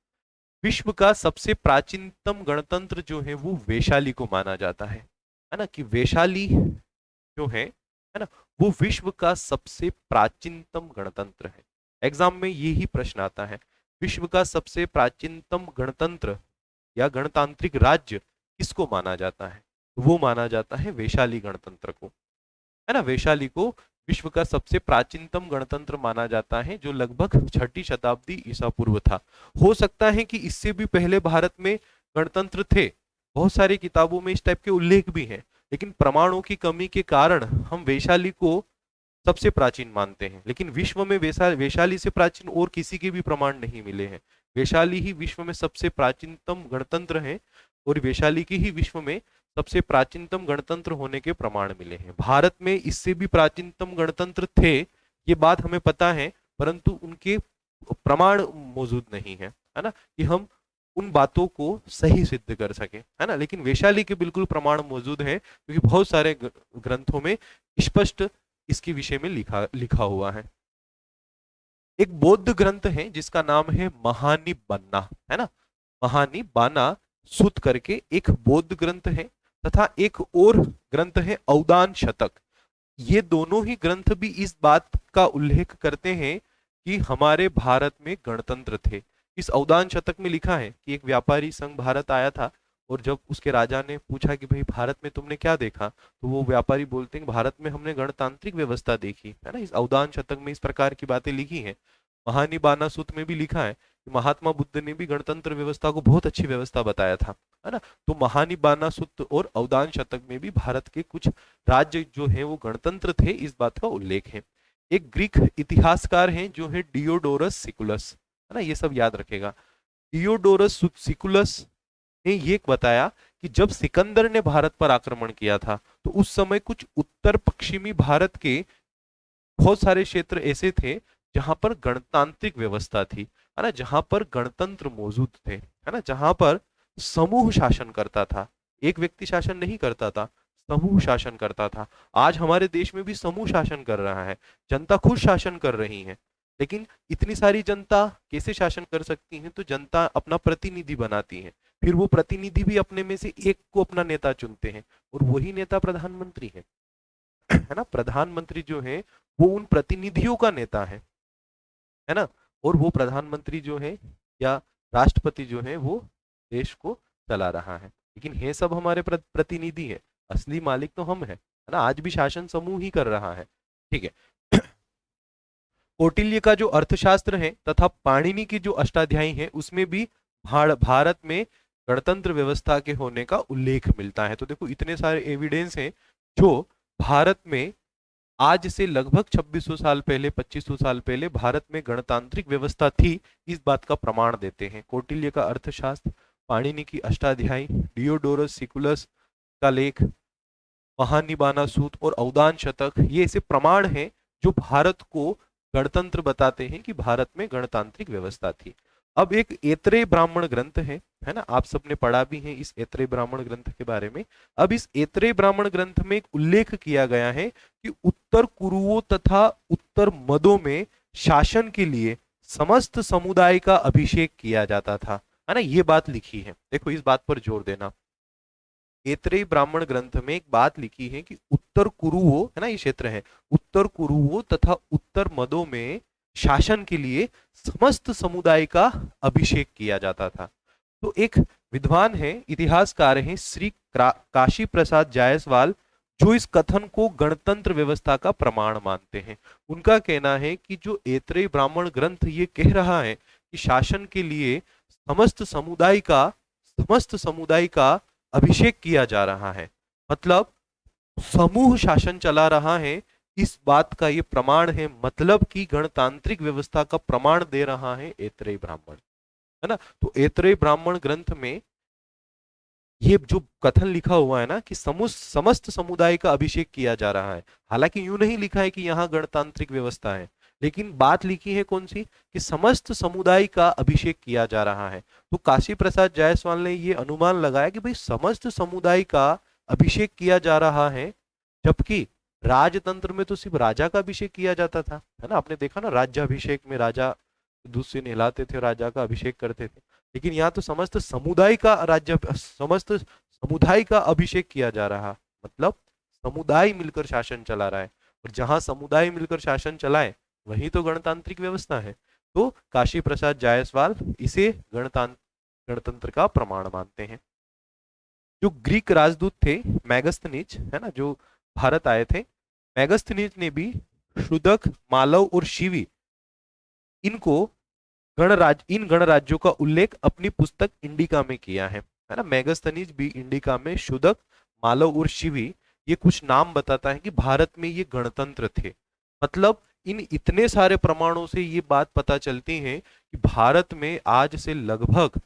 विश्व का सबसे प्राचीनतम गणतंत्र जो है वो वैशाली को माना जाता है ना, कि वैशाली जो है ना, वो विश्व का सबसे प्राचीनतम गणतंत्र है। एग्जाम में यही प्रश्न आता है, विश्व का सबसे प्राचीनतम गणतंत्र या गणतांत्रिक राज्य किसको माना जाता है? तो वो माना जाता है वैशाली गणतंत्र को, है ना। वैशाली को विश्व का सबसे प्राचीनतम गणतंत्र माना जाता है, जो लगभग 6ठी शताब्दी ईसा पूर्व था। हो सकता है कि इससे भी पहले भारत में गणतंत्र थे, बहुत सारी किताबों में इस टाइप के उल्लेख भी हैं, लेकिन प्रमाणों की कमी के कारण हम वैशाली को सबसे प्राचीन मानते हैं। लेकिन विश्व में वैशाली से प्राचीन और किसी के भी प्रमाण नहीं मिले हैं। वैशाली ही विश्व में सबसे प्राचीनतम गणतंत्र है, और वैशाली की ही विश्व में सबसे प्राचीनतम गणतंत्र होने के प्रमाण मिले हैं। भारत में इससे भी प्राचीनतम गणतंत्र थे, ये बात हमें पता है, परंतु उनके प्रमाण मौजूद नहीं है ना, कि हम उन बातों को सही सिद्ध कर सके, है ना। लेकिन वैशाली के बिल्कुल प्रमाण मौजूद हैं, क्योंकि बहुत सारे ग्रंथों में स्पष्ट इसके विषय में लिखा लिखा हुआ है। एक बौद्ध ग्रंथ है जिसका नाम है महानिबन्ना, है ना। महानिबाना सुत करके एक बौद्ध ग्रंथ है, तथा एक और ग्रंथ है औदान शतक। ये दोनों ही ग्रंथ भी इस बात का उल्लेख करते हैं कि हमारे भारत में गणतंत्र थे। इस औदान शतक में लिखा है कि एक व्यापारी संघ भारत आया था, और जब उसके राजा ने पूछा कि भाई भारत में तुमने क्या देखा, तो वो व्यापारी बोलते हैं भारत में हमने गणतांत्रिक व्यवस्था देखी, है ना। इस औदान शतक में इस प्रकार की बातें लिखी हैं। महानिबाना सूत में भी लिखा है कि महात्मा बुद्ध ने भी गणतंत्र व्यवस्था को बहुत अच्छी व्यवस्था बताया था, है ना। तो महानिबाना सूत और औदान शतक में भी भारत के कुछ राज्य जो है वो गणतंत्र थे, इस बात का उल्लेख है। एक ग्रीक इतिहासकार हैं जो है डियोडोरस सिकुलस, है ना, ये सब याद रखेगा। डियोडोरस सिकुलस ने ये बताया कि जब सिकंदर ने भारत पर आक्रमण किया था, तो उस समय कुछ उत्तर पश्चिमी भारत के बहुत सारे क्षेत्र ऐसे थे जहां पर गणतांत्रिक व्यवस्था थी, है ना, जहां पर गणतंत्र मौजूद थे, है ना, जहां पर समूह शासन करता था, एक व्यक्ति शासन नहीं करता था, समूह शासन करता था। आज हमारे देश में भी समूह शासन कर रहा है, जनता खुद शासन कर रही है, लेकिन इतनी सारी जनता कैसे शासन कर सकती है, तो जनता अपना प्रतिनिधि बनाती है, फिर वो प्रतिनिधि भी अपने में से एक को अपना नेता चुनते हैं, और वही नेता प्रधानमंत्री है ना। प्रधानमंत्री जो है वो उन प्रतिनिधियों का नेता है ना, और वो प्रधानमंत्री जो है या राष्ट्रपति जो है वो देश को चला रहा है, लेकिन ये सब हमारे प्रतिनिधि है, असली मालिक तो हम है ना। आज भी शासन समूह ही कर रहा है, ठीक है। कौटिल्य का जो अर्थशास्त्र है तथा पाणिनि की जो अष्टाध्यायी है, उसमें भी भारत में गणतंत्र व्यवस्था के होने का उल्लेख मिलता है। तो देखो इतने सारे एविडेंस हैं जो भारत में आज से लगभग 2600 साल पहले, 2500 साल पहले भारत में गणतांत्रिक व्यवस्था थी, इस बात का प्रमाण देते हैं। कौटिल्य का अर्थशास्त्र, पाणिनि की अष्टाध्यायी, डियोडोरस सिकुलस का लेख, महानिबाना सूत और औदान शतक, ये ऐसे प्रमाण हैं जो भारत को गणतंत्र बताते हैं कि भारत में गणतांत्रिक व्यवस्था थी। अब एक ऐत्रेय ब्राह्मण ग्रंथ है ना, आप सबने पढ़ा भी है इस ऐत्रेय ब्राह्मण ग्रंथ के बारे में। अब इस ऐत्रेय ब्राह्मण ग्रंथ में एक उल्लेख किया गया है कि उत्तर कुरुओं तथा उत्तर मदों में शासन के लिए समस्त समुदाय का अभिषेक किया जाता था, है ना, ये बात लिखी है। देखो इस बात पर जोर देना, ऐत्रेय ब्राह्मण ग्रंथ में एक बात लिखी है कि उत्तर कुरुओं, है ना, ये क्षेत्र है, उत्तर कुरुओं तथा उत्तर मदों में शासन के लिए समस्त समुदाय का अभिषेक किया जाता था। तो एक विद्वान है, इतिहासकार हैं श्री काशी प्रसाद जायसवाल, जो इस कथन को गणतंत्र व्यवस्था का प्रमाण मानते हैं। उनका कहना है कि जो ऐत्रेय ब्राह्मण ग्रंथ ये कह रहा है कि शासन के लिए समस्त समुदाय का अभिषेक किया जा रहा है, मतलब समूह शासन चला रहा है, इस बात का ये प्रमाण है, मतलब कि गणतांत्रिक व्यवस्था का प्रमाण दे रहा है ऐत्रेय ब्राह्मण, है ना। तो ऐत्रेय ब्राह्मण ग्रंथ में ये जो कथन लिखा हुआ है ना कि समस्त समुदाय का अभिषेक किया जा रहा है, हालांकि यूं नहीं लिखा है कि यहाँ गणतांत्रिक व्यवस्था है, लेकिन बात लिखी है कौन सी, कि समस्त समुदाय का अभिषेक किया जा रहा है। तो काशी प्रसाद जायसवाल ने ये अनुमान लगाया कि भाई समस्त समुदाय का अभिषेक किया जा रहा है, जबकि राजतंत्र में तो सिर्फ राजा का अभिषेक किया जाता था, है ना। आपने देखा ना, राज्याभिषेक में राजा दूध से नहलाते थे, राजा का अभिषेक करते थे, लेकिन यहाँ तो समस्त समुदाय का अभिषेक किया जा रहा, मतलब समुदाय मिलकर शासन चला रहा है, और जहां समुदाय मिलकर शासन चलाए वही तो गणतांत्रिक व्यवस्था है। तो काशी प्रसाद जायसवाल इसे गणतंत्र का प्रमाण मानते हैं। जो ग्रीक राजदूत थे मैगस्थनीज, है ना, जो भारत आए थे, मैगस्थनीज ने भी शुदक, मालव और शिवी, इन गणराज्यों का उल्लेख अपनी पुस्तक इंडिका में किया है ना। मैगस्थनीज भी इंडिका में शुदक, मालव और शिवी, ये कुछ नाम बताता है कि भारत में ये गणतंत्र थे। मतलब इन इतने सारे प्रमाणों से ये बात पता चलती है कि भारत में आज से लगभग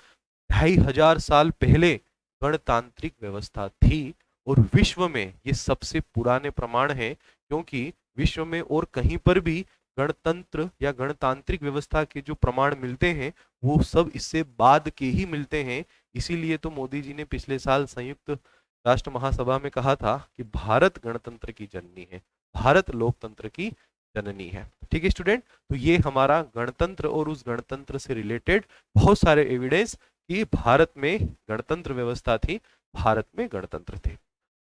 2500 साल पहले गणतांत्रिक व्यवस्था थी और विश्व में ये सबसे पुराने प्रमाण हैं, क्योंकि विश्व में और कहीं पर भी गणतंत्र या गणतांत्रिक व्यवस्था के जो प्रमाण मिलते हैं वो सब इससे बाद के ही मिलते हैं। इसीलिए तो मोदी जी ने पिछले साल संयुक्त राष्ट्र महासभा में कहा था कि भारत गणतंत्र की जननी है, भारत लोकतंत्र की जननी है। ठीक है स्टूडेंट, तो ये हमारा गणतंत्र और उस गणतंत्र से रिलेटेड बहुत सारे एविडेंस कि भारत में गणतंत्र व्यवस्था थी, भारत में गणतंत्र थे।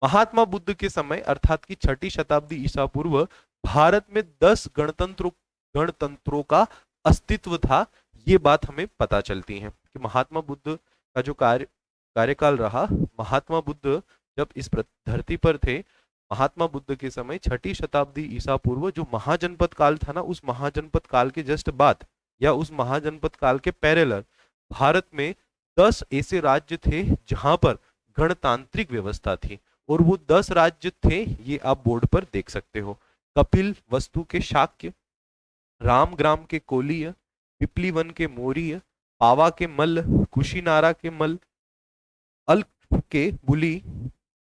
महात्मा बुद्ध के समय अर्थात की 6ठी शताब्दी ईसा पूर्व भारत में 10 गणतंत्रों का अस्तित्व था। ये बात हमें पता चलती है कि महात्मा बुद्ध का जो कार्यकाल रहा, महात्मा बुद्ध जब इस धरती पर थे, महात्मा बुद्ध के समय 6ठी शताब्दी ईसा पूर्व जो महाजनपद काल था ना, उस महाजनपद काल के जस्ट बाद या उस महाजनपद काल के पैरेलल भारत में 10 ऐसे राज्य थे जहां पर गणतांत्रिक व्यवस्था थी। और वो 10 राज्य थे, ये आप बोर्ड पर देख सकते हो। कपिल वस्तु के शाक्य, रामग्राम के कोलीय, पिपलीवन के मौर्य, पावा के मल्ल, कुशीनारा के मल्ल, अल्प के बुली,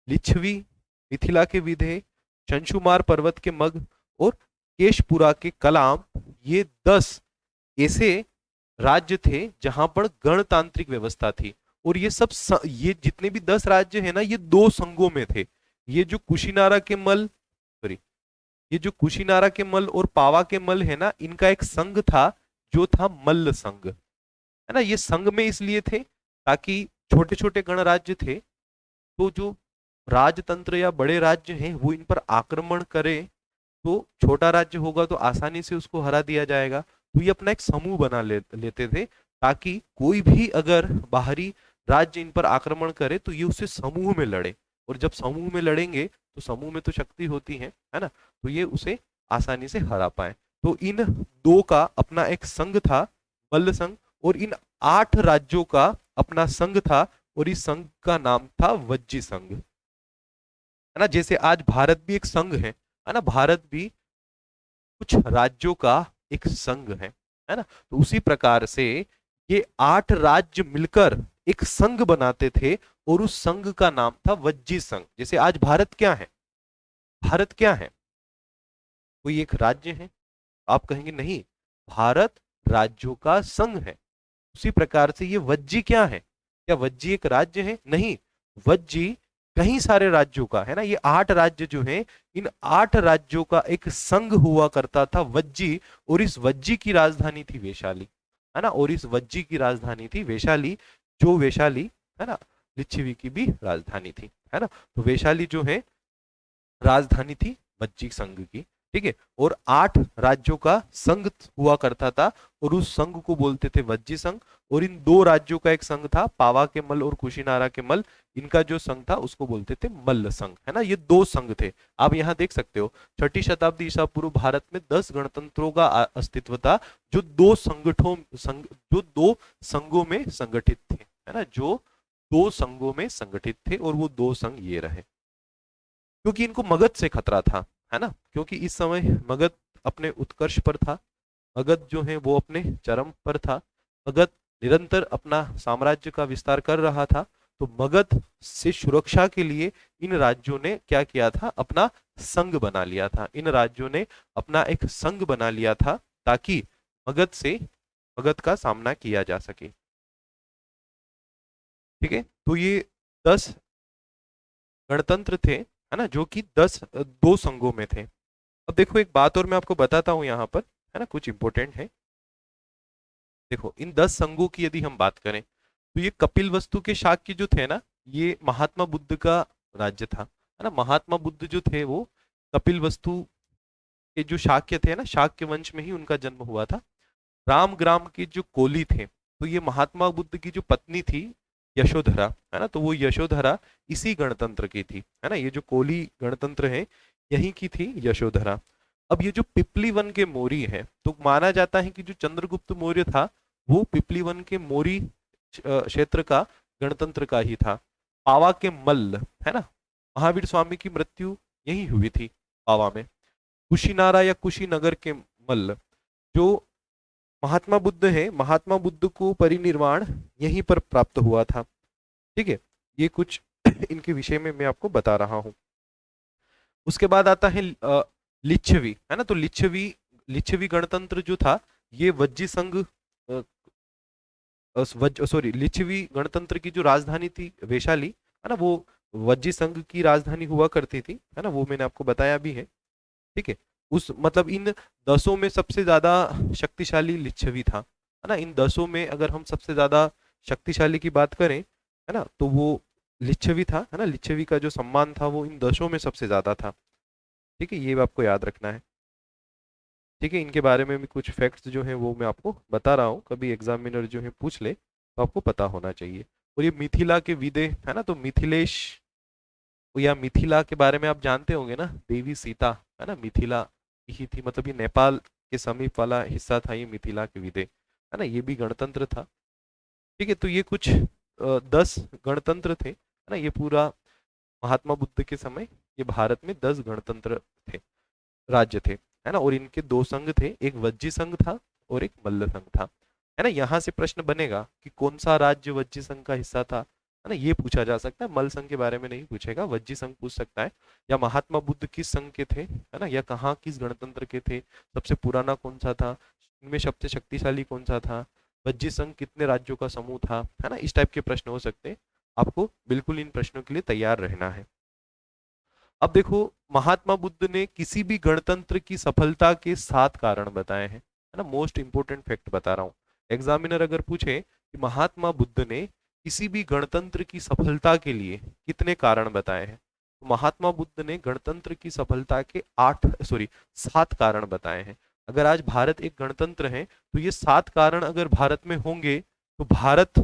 लिच्छवी, मिथिला के विधेय, शंशुमार पर्वत के मग और केशपुरा के कलाम, ये 10 ऐसे राज्य थे जहां पर गणतांत्रिक व्यवस्था थी। और ये सब ये जितने भी 10 राज्य हैं ना, ये 2 संघों में थे। ये जो कुशीनारा के मल, सॉरी, ये जो कुशीनारा के मल और पावा के मल है ना, इनका एक संघ था जो था मल्ल संघ, है ना। ये संघ में इसलिए थे ताकि छोटे छोटे गणराज्य थे, तो जो राजतंत्र या बड़े राज्य हैं वो इन पर आक्रमण करे तो छोटा राज्य होगा तो आसानी से उसको हरा दिया जाएगा। तो ये अपना एक समूह बना लेते थे ताकि कोई भी अगर बाहरी राज्य इन पर आक्रमण करे तो ये उससे समूह में लड़े, और जब समूह में लड़ेंगे तो समूह में तो शक्ति होती है ना, तो ये उसे आसानी से हरा पाए। तो इन 2 का अपना एक संघ था, मल्ल संघ, और इन 8 राज्यों का अपना संघ था, और इस संघ का नाम था वज्जी संघ, है ना। जैसे आज भारत भी एक संघ है ना, भारत भी कुछ राज्यों का एक संघ है ना। तो उसी प्रकार से ये 8 राज्य मिलकर एक संघ बनाते थे और उस संघ का नाम था वज्जी संघ। जैसे आज भारत क्या है, भारत क्या है, कोई एक राज्य है? आप कहेंगे नहीं, भारत राज्यों का संघ है। उसी प्रकार से ये वज्जी क्या है, क्या वज्जी एक राज्य है? नहीं, वज्जी कई सारे राज्यों का है ना। ये 8 राज्य जो हैं, इन 8 राज्यों का एक संघ हुआ करता था वज्जी, और इस वज्जी की राजधानी थी वैशाली, है ना। और इस वज्जी की राजधानी थी वैशाली, जो वैशाली है ना लिच्छवी की भी राजधानी थी, है ना। तो वैशाली जो है राजधानी थी वज्जी संघ की, ठीक है। और 8 राज्यों का संघ हुआ करता था और उस संघ को बोलते थे वज्जी संघ। और इन 2 राज्यों का एक संघ था, पावा के मल और कुशीनारा के मल, इनका जो संघ था उसको बोलते थे मल्ल संघ, है ना। ये 2 संघ थे। आप यहाँ देख सकते हो 6ठी शताब्दी ईसा पूर्व भारत में 10 गणतंत्रों का अस्तित्व था, जो 2 संघों में संगठित थे, है ना, जो 2 संघों में संगठित थे। और वो 2 संघ ये रहे, क्योंकि इनको मगध से खतरा था, है ना। क्योंकि इस समय मगध अपने उत्कर्ष पर था, मगध जो है वो अपने चरम पर था, मगध निरंतर अपना साम्राज्य का विस्तार कर रहा था। तो मगध से सुरक्षा के लिए इन राज्यों ने क्या किया था, अपना संघ बना लिया था। इन राज्यों ने अपना एक संघ बना लिया था ताकि मगध का सामना किया जा सके, ठीक है। तो ये 10 गणतंत्र थे, है ना, जो कि 2 संघों में थे। अब देखो एक बात और मैं आपको बताता हूं यहाँ पर, है ना, कुछ इंपॉर्टेंट है। देखो इन 10 संघों की यदि हम बात करें तो ये कपिल वस्तु के शाक्य जो थे ना, ये महात्मा बुद्ध का राज्य था, है ना। महात्मा बुद्ध जो थे वो कपिल वस्तु के जो शाक्य थे ना, शाक्य वंश में ही उनका जन्म हुआ था। रामग्राम के जो कोली थे, तो ये महात्मा बुद्ध की जो पत्नी थी यशोधरा, है ना, तो वो यशोधरा इसी गणतंत्र की थी, है ना। ये जो कोली गणतंत्र है यहीं की थी यशोधरा। अब ये जो पिपली वन के मौर्य है, तो माना जाता है कि जो चंद्रगुप्त मौर्य था वो पिपली वन के मौर्य क्षेत्र का गणतंत्र का ही था। पावा के मल्ल, है ना, महावीर स्वामी की मृत्यु यही हुई थी पावा में। कुशीनारा या कुशीनगर के मल्ल, जो महात्मा बुद्ध है, महात्मा बुद्ध को परिनिर्वाण यहीं पर प्राप्त हुआ था, ठीक है। ये कुछ इनके विषय में मैं आपको बता रहा हूँ। उसके बाद आता है लिच्छवी, है ना। तो लिच्छवी गणतंत्र जो था ये वज्जी संघ सॉरी लिच्छवी गणतंत्र की जो राजधानी थी वैशाली, है ना, वो वज्जी संघ की राजधानी हुआ करती थी, है ना, वो मैंने आपको बताया भी है। ठीक है। उस मतलब इन 10 में सबसे ज्यादा शक्तिशाली लिच्छवी था, है ना। इन 10 में अगर हम सबसे ज्यादा शक्तिशाली की बात करें, है ना, तो वो लिच्छवी था, है ना। लिच्छवी का जो सम्मान था वो इन 10 में सबसे ज्यादा था। ठीक है, ये आपको याद रखना है। ठीक है, इनके बारे में भी कुछ फैक्ट्स जो हैं वो मैं आपको बता रहा हूँ, कभी एग्जामिनर जो है पूछ ले तो आपको पता होना चाहिए। और ये मिथिला के विदे, है ना, तो मिथिलेश या मिथिला के बारे में आप जानते होंगे ना, देवी सीता, है ना, मिथिला ही थी, मतलब ये नेपाल के समीप वाला हिस्सा था ये मिथिला के विदे, है ना, ये भी गणतंत्र था। ठीक है, तो ये कुछ 10 गणतंत्र थे, है ना। ये पूरा महात्मा बुद्ध के समय ये भारत में 10 गणतंत्र थे, राज्य थे, है ना। और इनके 2 संघ थे, एक वज्जी संघ था और एक मल्ल संघ था, है ना। यहाँ से प्रश्न बनेगा कि कौन सा राज्य वज्जी संघ का हिस्सा था, है ना, ये पूछा जा सकता है। मल्ल संघ के बारे में नहीं पूछेगा, वज्जी संघ पूछ सकता है। या महात्मा बुद्ध किस संघ के थे, है ना, या कहाँ किस गणतंत्र के थे, सबसे पुराना कौन सा था, इनमें सबसे शक्तिशाली कौन सा था, वज्जी संघ कितने राज्यों का समूह था, है ना, इस टाइप के प्रश्न हो सकते हैं। आपको बिल्कुल इन प्रश्नों के लिए तैयार रहना है। अब देखो, महात्मा बुद्ध ने किसी भी गणतंत्र की सफलता के 7 कारण बताए हैं, है ना। मोस्ट इंपोर्टेंट फैक्ट बता रहा हूं। एग्जामिनर अगर पूछे कि महात्मा बुद्ध ने किसी भी गणतंत्र की सफलता के लिए कितने कारण बताए हैं, तो महात्मा बुद्ध ने गणतंत्र की सफलता के 7 कारण बताए हैं। अगर आज भारत एक गणतंत्र है तो ये 7 कारण अगर भारत में होंगे तो भारत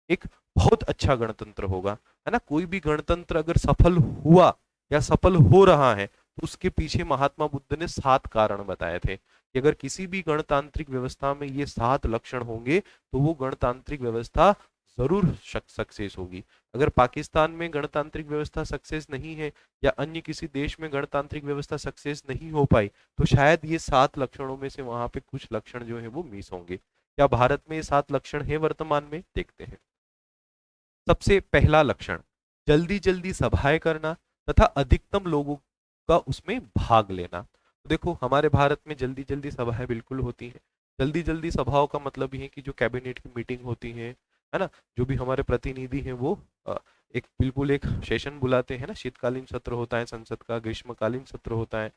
एक बहुत अच्छा गणतंत्र होगा, है ना। कोई भी गणतंत्र अगर सफल हुआ या सफल हो रहा है तो उसके पीछे महात्मा बुद्ध ने 7 कारण बताए थे कि अगर किसी भी गणतांत्रिक व्यवस्था में ये 7 लक्षण होंगे तो वो गणतांत्रिक व्यवस्था जरूर सक्सेस होगी। अगर पाकिस्तान में गणतांत्रिक व्यवस्था सक्सेस नहीं है या अन्य किसी देश में गणतांत्रिक व्यवस्था सक्सेस नहीं हो पाई तो शायद ये 7 लक्षणों में से वहां पे कुछ लक्षण जो है वो मिस होंगे। क्या भारत में ये 7 लक्षण है वर्तमान में, देखते हैं। सबसे पहला लक्षण, जल्दी जल्दी सभाएं करना तथा अधिकतम लोगों का उसमें भाग लेना। तो देखो, हमारे भारत में जल्दी जल्दी सभाएं बिल्कुल होती हैं। जल्दी जल्दी सभाओं का मतलब ये है कि जो कैबिनेट की मीटिंग होती है ना, जो भी हमारे प्रतिनिधि हैं वो एक बिल्कुल एक सेशन बुलाते हैं ना, शीतकालीन सत्र होता है संसद का, ग्रीष्मकालीन सत्र होता है,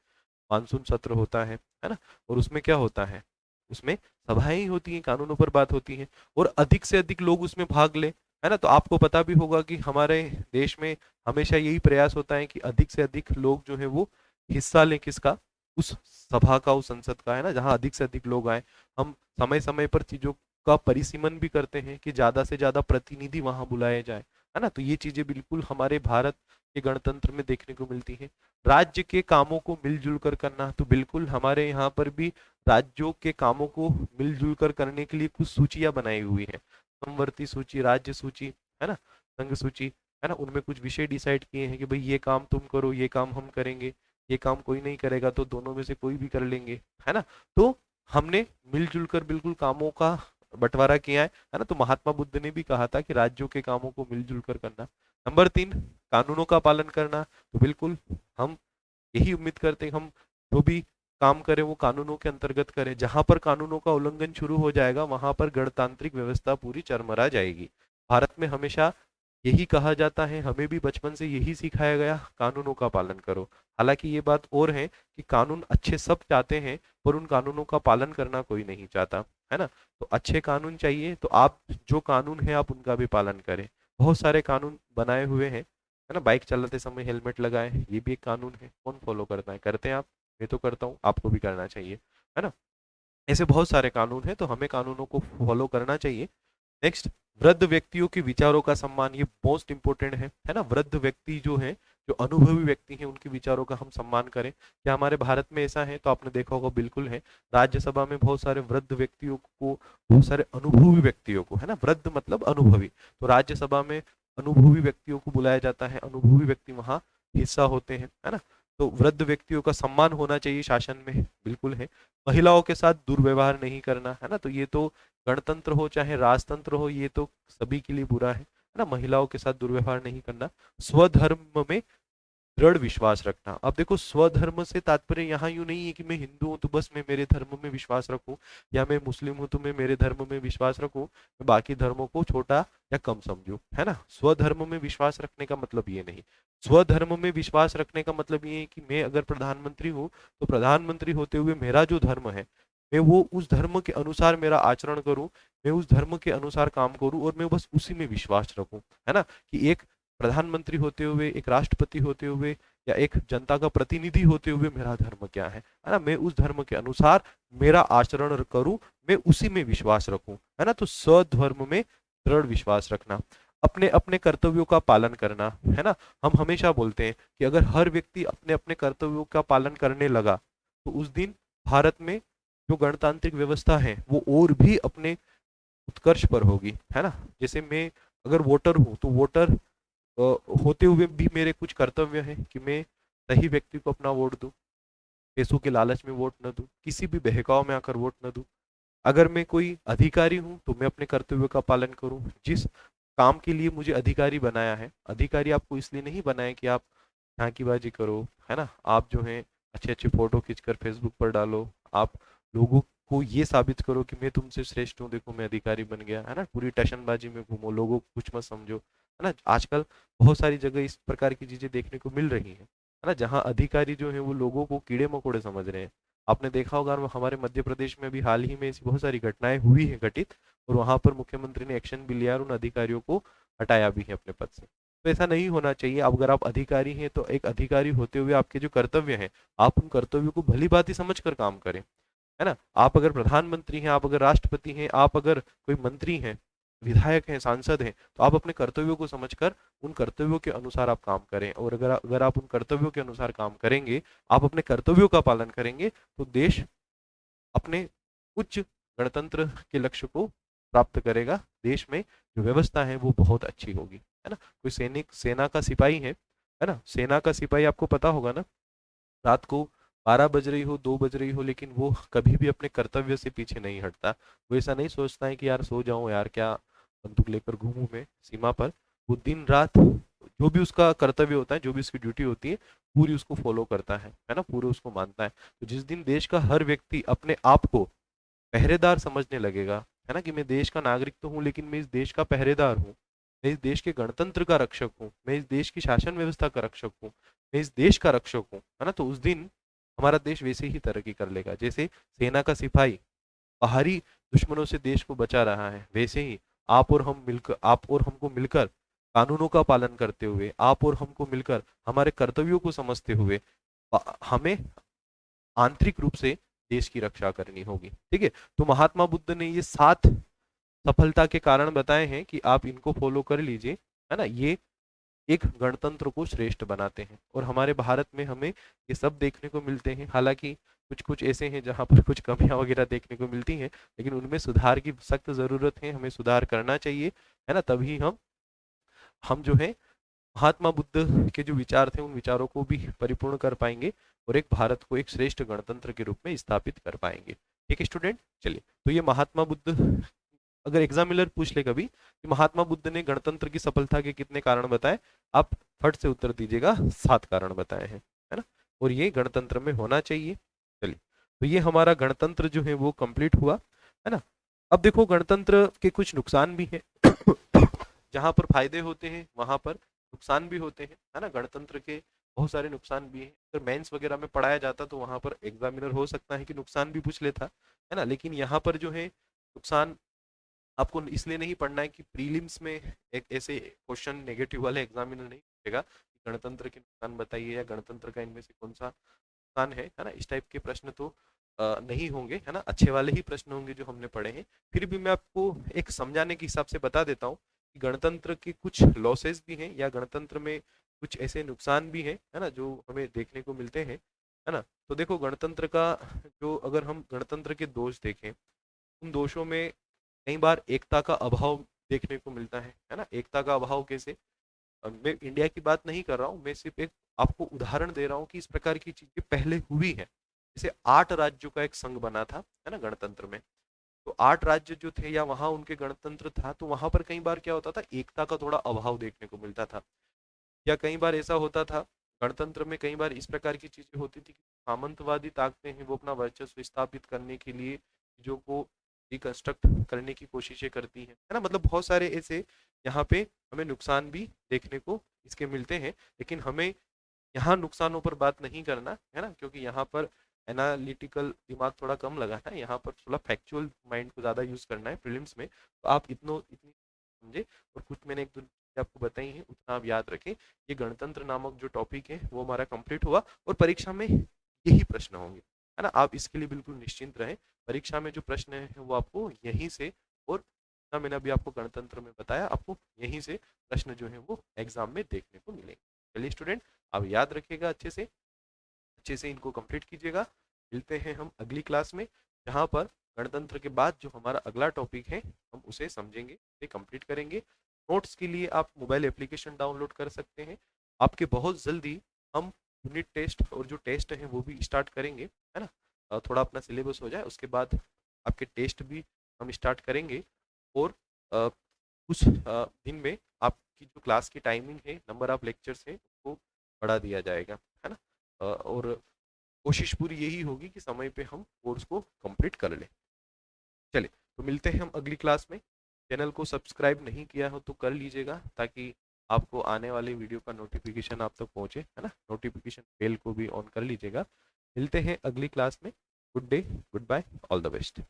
मानसून सत्र होता है ना। और उसमें क्या होता है, उसमें सभाएं ही होती हैं, कानूनों पर बात होती है और अधिक से अधिक लोग उसमें भाग ले, है ना। तो आपको पता भी होगा कि हमारे देश में हमेशा यही प्रयास होता है कि अधिक से अधिक लोग जो है वो हिस्सा लें, किसका, उस सभा का, उस संसद का, है ना, जहाँ अधिक से अधिक लोग आए। हम समय समय पर चीजों का परिसीमन भी करते हैं कि ज्यादा से ज्यादा प्रतिनिधि वहां बुलाए जाए, है ना। तो ये चीजें बिल्कुल हमारे भारत के गणतंत्र में देखने को मिलती है। राज्य के कामों को मिलजुल कर करना, तो बिल्कुल हमारे यहाँ पर भी राज्यों के कामों को मिलजुल कर करने के लिए कुछ सूचियां बनाई हुई है, समवर्ती सूची, राज्य सूची, है ना, संघ सूची, है ना। उनमें कुछ विषय डिसाइड किए हैं कि भाई ये काम तुम करो, ये काम हम करेंगे, ये काम कोई नहीं करेगा तो दोनों में से कोई भी कर लेंगे, है ना। तो हमने मिलजुल कर बिल्कुल कामों का बंटवारा किया है ना। तो महात्मा बुद्ध ने भी कहा था कि राज्यों के कामों को मिलजुल कर करना। नंबर 3, कानूनों का पालन करना। तो बिल्कुल हम यही उम्मीद करते हैं हम जो भी काम करें वो कानूनों के अंतर्गत करें। जहां पर कानूनों का उल्लंघन शुरू हो जाएगा वहां पर गणतांत्रिक व्यवस्था पूरी चरमरा जाएगी। भारत में हमेशा यही कहा जाता है, हमें भी बचपन से यही सिखाया गया, कानूनों का पालन करो। हालांकि ये बात और है कि कानून अच्छे सब चाहते हैं पर उन कानूनों का पालन करना कोई नहीं चाहता, है ना। तो अच्छे कानून चाहिए तो आप जो कानून है आप उनका भी पालन करें। बहुत सारे कानून बनाए हुए हैं, है ना। बाइक चलाते समय हेलमेट लगाएं, ये भी एक कानून है। कौन फॉलो करता है, करते हैं आप, मैं तो करता हूँ, आपको भी करना चाहिए, है ना। ऐसे बहुत सारे कानून हैं तो हमें कानूनों को फॉलो करना चाहिए। नेक्स्ट, वृद्ध व्यक्तियों के विचारों का सम्मान, ये मोस्ट इंपोर्टेंट है ना। वृद्ध व्यक्ति जो है, जो अनुभवी व्यक्ति हैं, उनके विचारों का हम सम्मान करें। क्या हमारे भारत में ऐसा है, तो आपने देखा होगा, बिल्कुल है। राज्यसभा में बहुत सारे वृद्ध व्यक्तियों को, बहुत सारे अनुभवी व्यक्तियों को, है ना, वृद्ध मतलब अनुभवी, तो राज्यसभा में अनुभवी व्यक्तियों को बुलाया जाता है, अनुभवी व्यक्ति वहां हिस्सा होते हैं, है ना। तो वृद्ध व्यक्तियों का सम्मान होना चाहिए शासन में, बिल्कुल है। महिलाओं के साथ दुर्व्यवहार नहीं करना, है ना। तो ये तो गणतंत्र हो चाहे राजतंत्र हो, ये तो सभी के लिए बुरा है है ना, महिलाओं के साथ दुर्व्यवहार नहीं करना, स्वधर्म में दृढ़ विश्वास रखना। अब देखो, स्वधर्म से तात्पर्य यहाँ यूं नहीं है कि मैं हिंदू हूं तो बस मैं मेरे धर्म में विश्वास रखूं, या मैं मुस्लिम हूं तो मैं मेरे धर्म में विश्वास रखूं, मैं बाकी धर्मों को छोटा या कम समझूं, है ना। स्वधर्म में विश्वास रखने का मतलब ये नहीं। स्वधर्म में विश्वास रखने का मतलब ये है कि मैं अगर प्रधानमंत्री हूँ तो प्रधानमंत्री होते हुए मेरा जो धर्म है, मैं वो उस धर्म के अनुसार मेरा आचरण करूं, मैं उस धर्म के अनुसार काम करूं और मैं बस उसी में विश्वास रखूं, है ना। कि एक प्रधानमंत्री होते हुए, एक राष्ट्रपति होते हुए, या एक जनता का प्रतिनिधि होते हुए मेरा धर्म क्या है ना, मैं उस धर्म के अनुसार मेरा आचरण करूं, मैं उसी में विश्वास रखूं, है ना। तो स्वधर्म में दृढ़ विश्वास रखना, अपने अपने कर्तव्यों का पालन करना, है ना। हम हमेशा बोलते हैं कि अगर हर व्यक्ति अपने अपने कर्तव्यों का पालन करने लगा तो उस दिन भारत में जो गणतांत्रिक व्यवस्था है वो और भी अपने उत्कर्ष पर होगी, है ना। जैसे मैं अगर वोटर हूँ तो वोटर अ, होते हुए भी मेरे कुछ कर्तव्य हैं कि मैं सही व्यक्ति को अपना वोट दूं, पैसों के लालच में वोट न दूं, किसी भी बहकाव में आकर वोट न दूं। अगर मैं कोई अधिकारी हूं तो मैं अपने कर्तव्यों का पालन करूं, जिस काम के लिए मुझे अधिकारी बनाया है। अधिकारी आपको इसलिए नहीं बनाया कि आप झांकीबाजी करो, है ना, आप जो है अच्छे अच्छे फोटो खींचकर फेसबुक पर डालो, आप लोगों को ये साबित करो कि मैं तुमसे श्रेष्ठ हूँ, देखो मैं अधिकारी बन गया, है ना, पूरी टशनबाजी में घूमो, लोगों को कुछ मत समझो, है ना। आजकल बहुत सारी जगह इस प्रकार की चीजें देखने को मिल रही है ना, जहाँ अधिकारी जो है वो लोगों को कीड़े मकोड़े समझ रहे हैं। आपने देखा होगा हमारे मध्य प्रदेश में भी हाल ही में ऐसी बहुत सारी घटनाएं हुई हैं घटित, और वहां पर मुख्यमंत्री ने एक्शन भी लिया और उन अधिकारियों को हटाया भी है अपने पद से। तो ऐसा नहीं होना चाहिए। अब अगर आप अधिकारी हैं तो एक अधिकारी होते हुए आपके जो कर्तव्य हैं, आप उन कर्तव्यों को भली भांति समझ कर काम करें, है ना। आप अगर प्रधानमंत्री हैं, आप अगर राष्ट्रपति हैं, आप अगर कोई मंत्री हैं, विधायक हैं, सांसद हैं, तो आप अपने कर्तव्यों को समझकर उन कर्तव्यों के अनुसार आप काम करें। और अगर अगर आप उन कर्तव्यों के अनुसार काम करेंगे, आप अपने कर्तव्यों का पालन करेंगे, तो देश अपने उच्च गणतंत्र के लक्ष्य को प्राप्त करेगा। देश में जो व्यवस्था है वो बहुत अच्छी होगी, है ना। कोई सैनिक, सेना का सिपाही है ना, सेना का सिपाही आपको पता होगा ना, रात को 12 बज रही हो, 2 बज रही हो, लेकिन वो कभी भी अपने कर्तव्य से पीछे नहीं हटता। वो ऐसा नहीं सोचता है कि यार सो जाऊं, यार क्या बंदूक लेकर घूमूं मैं सीमा पर। वो दिन रात जो भी उसका कर्तव्य होता है, जो भी उसकी ड्यूटी होती है, पूरी उसको फॉलो करता है ना, पूरे उसको मानता है। तो जिस दिन देश का हर व्यक्ति अपने आप को पहरेदार समझने लगेगा, है ना, कि मैं देश का नागरिक तो हूँ लेकिन मैं इस देश का पहरेदार हूँ, मैं इस देश के गणतंत्र का रक्षक हूँ, मैं इस देश की शासन व्यवस्था का रक्षक हूँ, मैं इस देश का रक्षक हूँ, है ना, तो उस दिन हमारा देश वैसे ही तरक्की कर लेगा। जैसे सेना का सिपाही बाहरी दुश्मनों से देश को बचा रहा है, वैसे ही आप और हमको मिलकर कानूनों का पालन करते हुए, आप और हमको मिलकर हमारे कर्तव्यों को समझते हुए हमें आंतरिक रूप से देश की रक्षा करनी होगी। ठीक है। तो महात्मा बुद्ध ने ये 7 सफलता के कारण बताए हैं कि आप इनको फॉलो कर लीजिए, है ना। ये एक गणतंत्र को श्रेष्ठ बनाते हैं, और हमारे भारत में हमें ये सब देखने को मिलते हैं। हालांकि कुछ कुछ ऐसे हैं जहाँ पर कुछ कमियां वगैरह देखने को मिलती हैं, लेकिन उनमें सुधार की सख्त जरूरत है, हमें सुधार करना चाहिए, है ना। तभी हम जो है महात्मा बुद्ध के जो विचार थे उन विचारों को भी परिपूर्ण कर पाएंगे, और एक भारत को एक श्रेष्ठ गणतंत्र के रूप में स्थापित कर पाएंगे। ठीक है स्टूडेंट, चलिए। तो ये महात्मा बुद्ध, अगर एग्जामिनर पूछ ले कभी कि महात्मा बुद्ध ने गणतंत्र की सफलता के कितने कारण बताए, आप फट से उत्तर दीजिएगा 7 कारण बताए हैं, है ना। और ये गणतंत्र में होना चाहिए। चलिए, तो ये हमारा गणतंत्र जो है वो कंप्लीट हुआ, है ना। अब देखो, गणतंत्र के कुछ नुकसान भी हैं। जहां पर फायदे होते हैं वहां पर नुकसान भी होते हैं, है ना। गणतंत्र के बहुत सारे नुकसान भी हैं। अगर मेंस वगैरह में पढ़ाया जाता तो वहां पर एग्जामिनर हो सकता है कि नुकसान भी पूछ लेता, है ना। लेकिन यहाँ पर जो है नुकसान आपको इसलिए नहीं पढ़ना है कि प्रीलिम्स में एक ऐसे क्वेश्चन नेगेटिव वाले एग्जामिनर नहीं पूछेगा कि गणतंत्र के नुकसान बताइए या गणतंत्र का इनमें से कौन सा नुकसान है ना। इस टाइप के प्रश्न तो नहीं होंगे, है ना। अच्छे वाले ही प्रश्न होंगे जो हमने पढ़े हैं। फिर भी मैं आपको एक समझाने के हिसाब से बता देता हूँ कि गणतंत्र के कुछ लॉसेस भी हैं, या गणतंत्र में कुछ ऐसे नुकसान भी हैं, है ना, जो हमें देखने को मिलते हैं, है ना। तो देखो, गणतंत्र का जो, अगर हम गणतंत्र के दोष देखें, उन दोषों में कई बार एकता का अभाव देखने को मिलता है ना। एकता का अभाव कैसे? मैं इंडिया की बात नहीं कर रहा हूँ, मैं सिर्फ एक आपको उदाहरण दे रहा हूँ कि इस प्रकार की चीजें पहले हुई है। जैसे 8 राज्यों का एक संघ बना था, है ना, गणतंत्र में। तो 8 राज्य जो थे या वहाँ उनके गणतंत्र था, तो वहाँ पर कई बार क्या होता था, एकता का थोड़ा अभाव देखने को मिलता था। या कई बार ऐसा होता था, गणतंत्र में कई बार इस प्रकार की चीजें होती थी कि सामंतवादी ताकतें हैं वो अपना वर्चस्व स्थापित करने के लिए चीजों को रिकंस्ट्रक्ट करने की कोशिशें करती हैं, है ना। मतलब बहुत सारे ऐसे यहाँ पे हमें नुकसान भी देखने को इसके मिलते हैं, लेकिन हमें यहाँ नुकसानों पर बात नहीं करना है ना, क्योंकि यहाँ पर एनालिटिकल दिमाग थोड़ा कम लगाना है, यहाँ पर थोड़ा फैक्चुअल माइंड को ज़्यादा यूज़ करना है प्रीलिम्स में। तो आप इतनी समझे, और कुछ मैंने एक दो चीज़ें आपको बताई हैं उतना आप याद रखें। ये गणतंत्र नामक जो टॉपिक है वो हमारा कंप्लीट हुआ, और परीक्षा में यही प्रश्न होंगे, है ना। आप इसके लिए बिल्कुल निश्चिंत रहें, परीक्षा में जो प्रश्न है वो आपको यहीं से, और मैंने अभी आपको गणतंत्र में बताया, आपको यहीं से प्रश्न जो है वो एग्जाम में देखने को मिलेंगे। चलिए स्टूडेंट, आप याद रखिएगा, अच्छे से इनको कंप्लीट कीजिएगा। मिलते हैं हम अगली क्लास में, जहाँ पर गणतंत्र के बाद जो हमारा अगला टॉपिक है हम उसे समझेंगे, उसे कंप्लीट करेंगे। नोट्स के लिए आप मोबाइल एप्लीकेशन डाउनलोड कर सकते हैं। आपके बहुत जल्दी हम यूनिट टेस्ट और जो टेस्ट हैं वो भी स्टार्ट करेंगे, है ना। थोड़ा अपना सिलेबस हो जाए उसके बाद आपके टेस्ट भी हम स्टार्ट करेंगे, और कुछ दिन में आपकी जो क्लास की टाइमिंग है, नंबर ऑफ लेक्चर्स है, उसको बढ़ा दिया जाएगा, है ना। और कोशिश पूरी यही होगी कि समय पे हम कोर्स को कंप्लीट कर लें। चलिए, तो मिलते हैं हम अगली क्लास में। चैनल को सब्सक्राइब नहीं किया हो तो कर लीजिएगा, ताकि आपको आने वाले वीडियो का नोटिफिकेशन आप तक पहुंचे, है ना। नोटिफिकेशन बेल को भी ऑन कर लीजिएगा। मिलते हैं अगली क्लास में। Good day, goodbye, all the best.